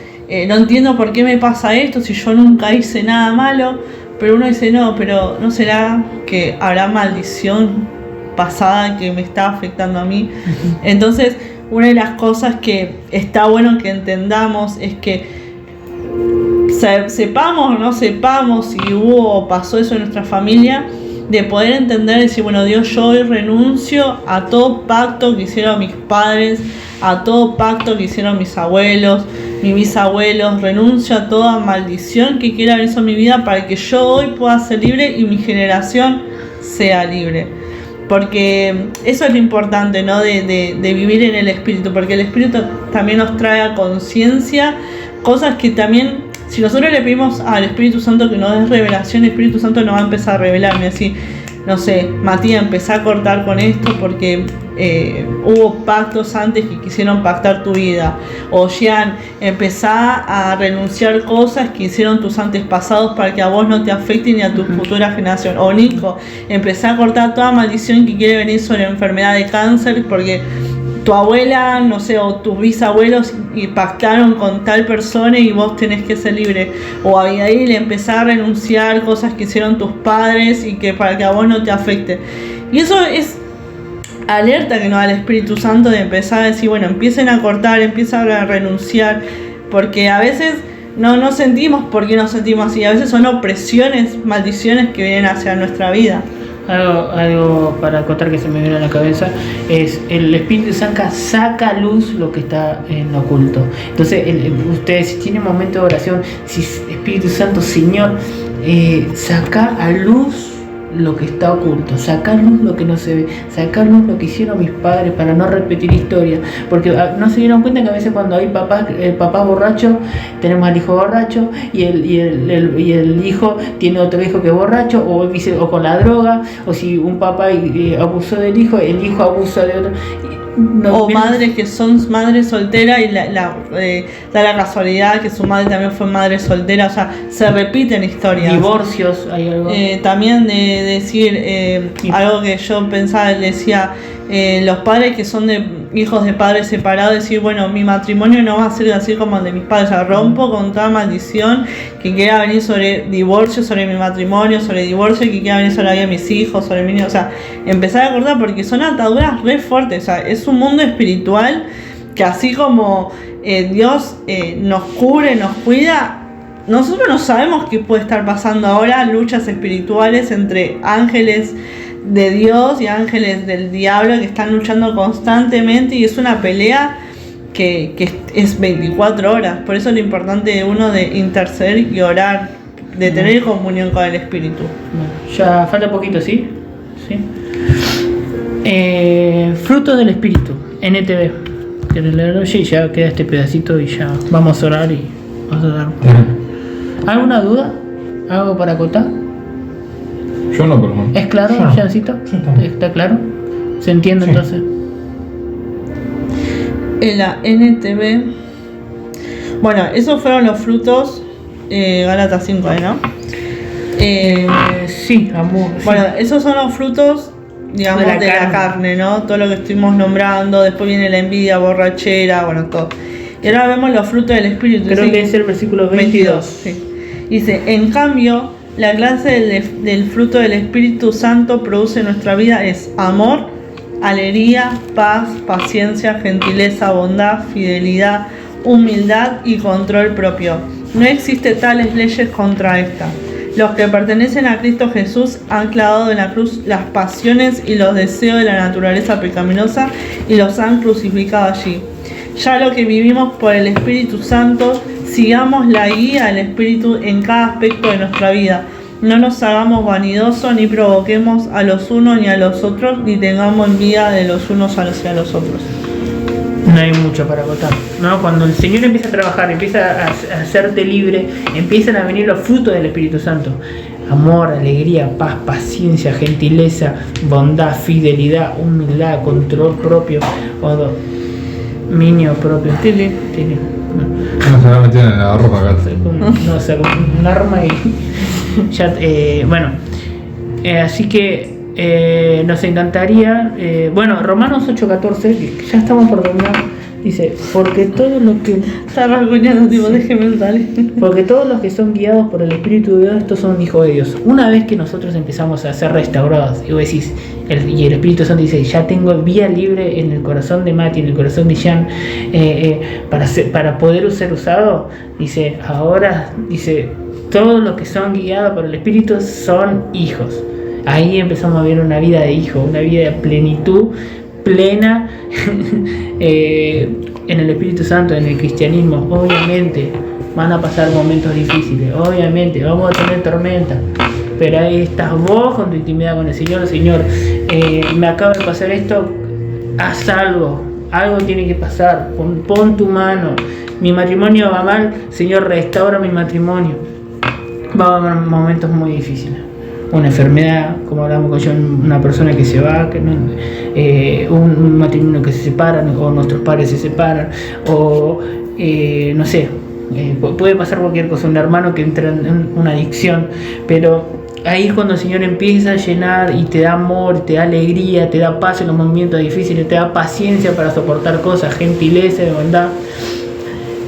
no entiendo por qué me pasa esto si yo nunca hice nada malo, pero uno dice, no, pero ¿no será que habrá maldición pasada que me está afectando a mí? Entonces, una de las cosas que está bueno que entendamos es que sepamos o no sepamos si hubo o pasó eso en nuestra familia, de poder entender y decir, bueno, Dios, yo hoy renuncio a todo pacto que hicieron mis padres, a todo pacto que hicieron mis abuelos, mis bisabuelos, renuncio a toda maldición que quiera haber hecho en mi vida para que yo hoy pueda ser libre y mi generación sea libre. Porque eso es lo importante, ¿no? De vivir en el Espíritu, porque el Espíritu también nos trae a conciencia cosas que también, si nosotros le pedimos al Espíritu Santo que nos dé revelación, el Espíritu Santo nos va a empezar a revelarme así, no sé, Matías, empezá a cortar con esto porque hubo pactos antes que quisieron pactar tu vida. O Jean, empezá a renunciar cosas que hicieron tus antepasados para que a vos no te afecten ni a tu futura generación. O Nico, empezá a cortar toda maldición que quiere venir sobre enfermedad de cáncer porque tu abuela, no sé, o tus bisabuelos y pactaron con tal persona y vos tenés que ser libre. O Abigail, empezar a renunciar cosas que hicieron tus padres y que para que a vos no te afecte. Y eso es alerta que nos da el Espíritu Santo de empezar a decir, bueno, empiecen a cortar, empiecen a renunciar, porque a veces no sentimos por qué nos sentimos así. A veces son opresiones, maldiciones que vienen hacia nuestra vida. Algo para acotar que se me viene a la cabeza es el Espíritu Santo saca a luz lo que está en oculto. Entonces ustedes, si tienen momento de oración, si Espíritu Santo, Señor, saca a luz lo que está oculto, saca a luz lo que no se ve, saca a luz lo que hicieron mis padres para no repetir historia, porque no se dieron cuenta que a veces cuando hay papás borrachos, tenemos al hijo borracho y el hijo tiene otro hijo que es borracho, o con la droga, o si un papá abusó del hijo, el hijo abusa de otro. O madres que son madres solteras y da la casualidad que su madre también fue madre soltera, o sea, se repiten historias. Divorcios, hay algo. También de decir algo que yo pensaba, decía, los padres que son de hijos de padres separados, decir, bueno, mi matrimonio no va a ser así como el de mis padres, o sea, rompo con toda maldición que quiera venir sobre divorcio, sobre mi matrimonio, sobre divorcio, que quiera venir sobre la vida de mis hijos, sobre mi niño, o sea, empezar a acordar porque son ataduras re fuertes, o sea, es un mundo espiritual que así como Dios nos cubre, nos cuida, nosotros no sabemos qué puede estar pasando ahora, luchas espirituales entre ángeles de Dios y ángeles del diablo que están luchando constantemente y es una pelea que es 24 horas. Por eso es lo importante de uno de interceder y orar, de tener comunión con el Espíritu. Bueno, ya falta poquito, ¿sí? ¿Sí? Fruto del Espíritu, NTV. ¿Quieres leerlo? Sí, ya queda este pedacito y ya vamos a orar y vamos a dar. ¿Alguna duda? ¿Algo para acotar? Yo no, por lo menos. ¿Es claro, Jancito? ¿Está claro? ¿Se entiende sí. Entonces? En la NTV. Bueno, esos fueron los frutos. Gálatas 5, ¿no? Sí, amor. Bueno, esos son los frutos, digamos, de la carne, ¿no? Todo lo que estuvimos nombrando. Después viene la envidia, borrachera, bueno, todo. Y ahora vemos los frutos del Espíritu. Creo que es el versículo 22. Sí. Dice, en cambio, la clase del fruto del Espíritu Santo produce en nuestra vida es amor, alegría, paz, paciencia, gentileza, bondad, fidelidad, humildad y control propio. No existe tales leyes contra esta. Los que pertenecen a Cristo Jesús han clavado en la cruz las pasiones y los deseos de la naturaleza pecaminosa y los han crucificado allí. Ya lo que vivimos por el Espíritu Santo, sigamos la guía del Espíritu en cada aspecto de nuestra vida. No nos hagamos vanidosos, ni provoquemos a los unos ni a los otros, ni tengamos envidia de los unos hacia los otros. No hay mucho para acotar, ¿no? Cuando el Señor empieza a trabajar, empieza a hacerte libre, empiezan a venir los frutos del Espíritu Santo. Amor, alegría, paz, paciencia, gentileza, bondad, fidelidad, humildad, control propio, dominio propio. No se va a meter en la ropa acá. No sé, con un arma y ya, bueno, así que nos encantaría, bueno, Romanos 8:14, ya estamos por terminar, Dice, porque todo lo que Está rasguñando, tipo, déjeme salir. Porque todos los que son guiados por el Espíritu de Dios, estos son hijos de Dios. Una vez que nosotros empezamos a ser restaurados, y vos decís, y el Espíritu Santo dice, ya tengo vía libre en el corazón de Mati, en el corazón de Jean, para poder ser usado, dice, ahora, dice, todos los que son guiados por el Espíritu son hijos. Ahí empezamos a ver una vida de hijo, una vida de plenitud, plena, en el Espíritu Santo, en el cristianismo. Obviamente van a pasar momentos difíciles, obviamente vamos a tener tormenta, pero ahí estás vos con tu intimidad con el Señor. Señor, me acaba de pasar esto, haz algo tiene que pasar, pon tu mano, mi matrimonio va mal, Señor, restaura mi matrimonio. Va a haber momentos muy difíciles, una enfermedad, como hablamos con John, una persona que se va, un matrimonio que se separan, o nuestros padres se separan, o no sé, puede pasar cualquier cosa, un hermano que entra en una adicción, pero ahí es cuando el Señor empieza a llenar y te da amor, te da alegría, te da paz en los momentos difíciles, te da paciencia para soportar cosas, gentileza, de bondad.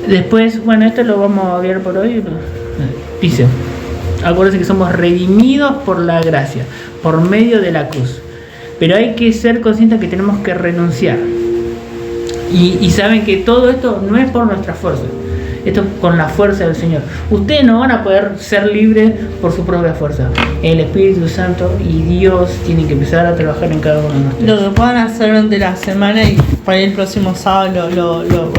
Después, bueno, esto lo vamos a ver por hoy. Dice, acuérdense que somos redimidos por la gracia, por medio de la cruz. Pero hay que ser conscientes que tenemos que renunciar. Y saben que todo esto no es por nuestra fuerza. Esto es con la fuerza del Señor. Ustedes no van a poder ser libres por su propia fuerza. El Espíritu Santo y Dios tienen que empezar a trabajar en cada uno de nosotros. Lo que puedan hacer durante la semana, y para el próximo sábado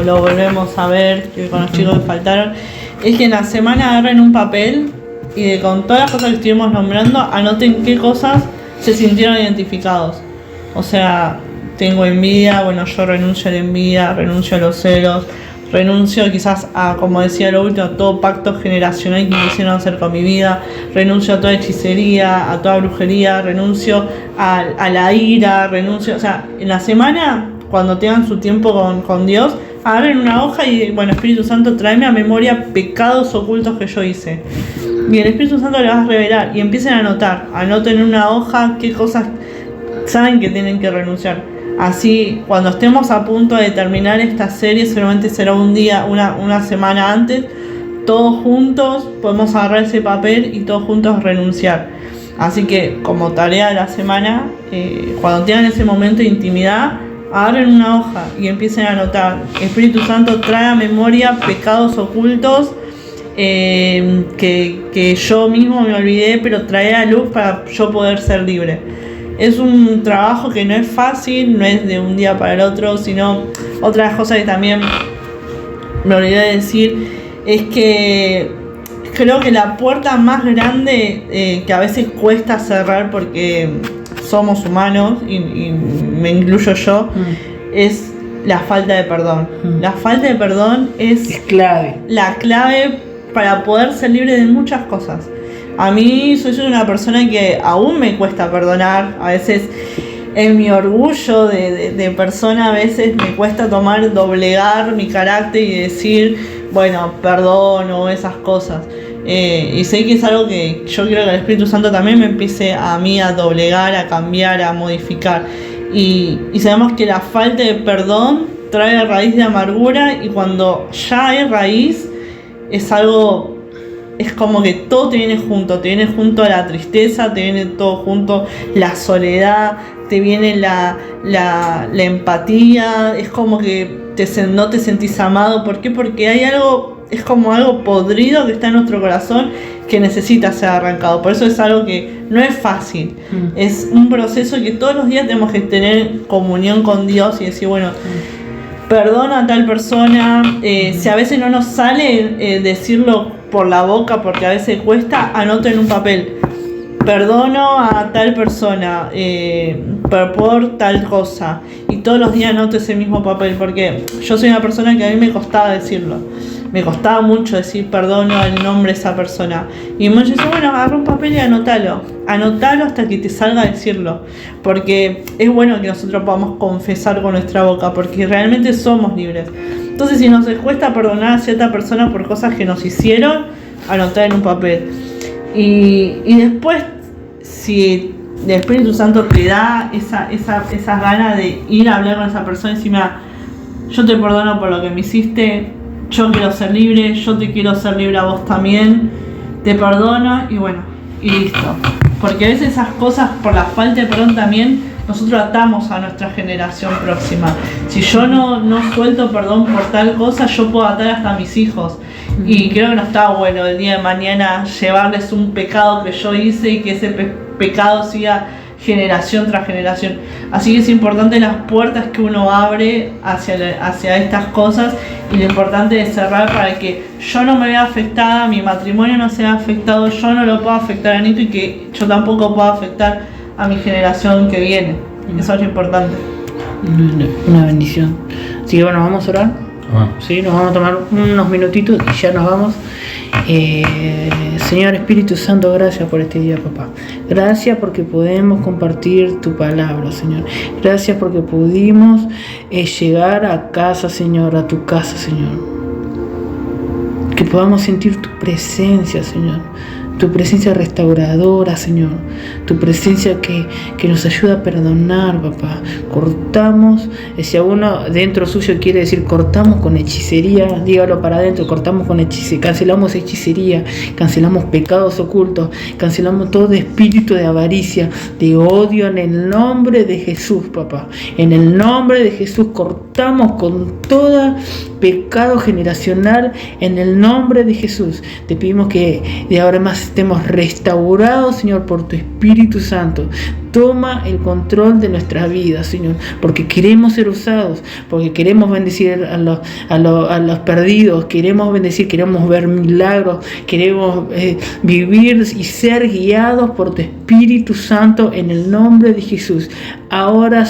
lo volvemos a ver, que con los chicos que faltaron, es que en la semana agarren un papel y con todas las cosas que estuvimos nombrando, anoten qué cosas se sintieron identificados. O sea, tengo envidia, bueno, yo renuncio a la envidia, renuncio a los celos, renuncio quizás a, como decía lo último, a todo pacto generacional que quisieron hacer con mi vida, renuncio a toda hechicería, a toda brujería, renuncio a la ira, renuncio, o sea, en la semana, cuando tengan su tiempo con Dios, agarren una hoja y, bueno, Espíritu Santo, tráeme a memoria pecados ocultos que yo hice. Y el Espíritu Santo le va a revelar, y empiecen a anotar, anoten en una hoja qué cosas saben que tienen que renunciar. Así, cuando estemos a punto de terminar esta serie, seguramente será un día, una semana antes, todos juntos podemos agarrar ese papel y todos juntos renunciar. Así que, como tarea de la semana, cuando tengan ese momento de intimidad, agarren una hoja y empiecen a anotar. Espíritu Santo, trae a memoria pecados ocultos que yo mismo me olvidé, pero trae a luz para yo poder ser libre. Es un trabajo que no es fácil, no es de un día para el otro, sino otra cosa que también me olvidé de decir es que creo que la puerta más grande que a veces cuesta cerrar porque somos humanos y me incluyo yo, es la falta de perdón. La falta de perdón es clave. La clave para poder ser libre de muchas cosas. A mí soy una persona que aún me cuesta perdonar. A veces en mi orgullo de persona, a veces me cuesta doblegar mi carácter y decir, bueno, perdono, esas cosas. Y sé que es algo que yo quiero que el Espíritu Santo también me empiece a mí a doblegar, a cambiar, a modificar. Y sabemos que la falta de perdón trae raíz de amargura, y cuando ya hay raíz, es algo... Es como que todo te viene junto a la tristeza, te viene todo junto, la soledad, te viene la empatía, es como que no te sentís amado. ¿Por qué? Porque hay algo, es como algo podrido que está en nuestro corazón que necesita ser arrancado. Por eso es algo que no es fácil, es un proceso que todos los días tenemos que tener comunión con Dios y decir, bueno, perdona a tal persona, si a veces no nos sale decirlo por la boca, porque a veces cuesta, anoto en un papel, perdono a tal persona por tal cosa, y todos los días anoto ese mismo papel, porque yo soy una persona que a mí me costaba decirlo, me costaba mucho decir perdono el nombre de esa persona, y muchos dicen, bueno, agarra un papel y anotalo hasta que te salga a decirlo, porque es bueno que nosotros podamos confesar con nuestra boca, porque realmente somos libres. Entonces, si nos cuesta perdonar a cierta persona por cosas que nos hicieron, anotar en un papel. Y después, si el Espíritu Santo te da esas ganas de ir a hablar con esa persona, encima, yo te perdono por lo que me hiciste, yo quiero ser libre, yo te quiero ser libre a vos también, te perdono y bueno, y listo. Porque a veces esas cosas, por la falta de perdón también, nosotros atamos a nuestra generación próxima. Si yo no suelto perdón por tal cosa, yo puedo atar hasta a mis hijos. Y creo que no está bueno el día de mañana llevarles un pecado que yo hice y que ese pecado siga generación tras generación. Así que es importante las puertas que uno abre hacia estas cosas, y lo importante es cerrar para que yo no me vea afectada, mi matrimonio no sea afectado, yo no lo pueda afectar a Nito y que yo tampoco pueda afectar a mi generación que viene. Eso es lo importante. Una bendición. Así que bueno, vamos a orar. Sí, nos vamos a tomar unos minutitos y ya nos vamos. Señor Espíritu Santo, gracias por este día, papá. Gracias porque podemos compartir tu palabra, Señor. Gracias porque pudimos llegar a casa, Señor, a tu casa, Señor. Que podamos sentir tu presencia, Señor. Tu presencia restauradora, Señor. Tu presencia que nos ayuda a perdonar, papá. Cortamos, si a uno dentro suyo quiere decir cortamos con hechicería, dígalo para adentro, cortamos con hechicería, cancelamos hechicería, cancelamos pecados ocultos, cancelamos todo espíritu de avaricia, de odio en el nombre de Jesús, papá. En el nombre de Jesús cortamos con todo pecado generacional en el nombre de Jesús. Te pedimos que de ahora en más estemos restaurados, Señor, por tu Espíritu Santo. Toma el control de nuestra vida, Señor, porque queremos ser usados, porque queremos bendecir a los perdidos, queremos bendecir, queremos ver milagros, queremos vivir y ser guiados por tu Espíritu Santo en el nombre de Jesús. Ahora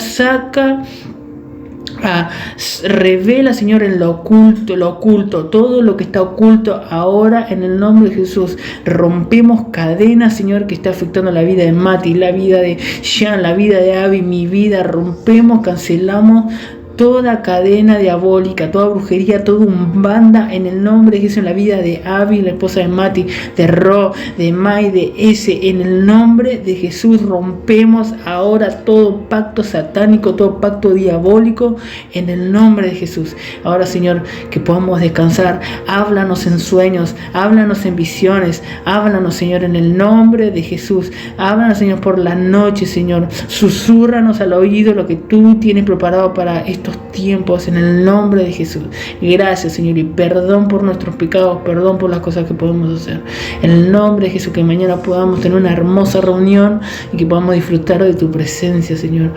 revela, Señor, en lo oculto, todo lo que está oculto ahora en el nombre de Jesús. Rompemos cadenas, Señor, que está afectando la vida de Mati, la vida de Jean, la vida de Abby, mi vida. Rompemos, cancelamos toda cadena diabólica, toda brujería, toda umbanda en el nombre de Jesús, en la vida de Abby, la esposa de Mati, de Ro, de Mai, de Ese, en el nombre de Jesús rompemos ahora todo pacto satánico, todo pacto diabólico en el nombre de Jesús. Ahora, Señor, que podamos descansar. Háblanos en sueños, háblanos en visiones, háblanos, Señor, en el nombre de Jesús. Háblanos, Señor, por la noche, Señor. Susúrranos al oído lo que tú tienes preparado para estos tiempos en el nombre de Jesús. Gracias, Señor, y perdón por nuestros pecados, perdón por las cosas que podemos hacer. En el nombre de Jesús, que mañana podamos tener una hermosa reunión y que podamos disfrutar de tu presencia, Señor.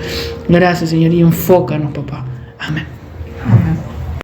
Gracias, Señor, y enfócanos, papá. Amén.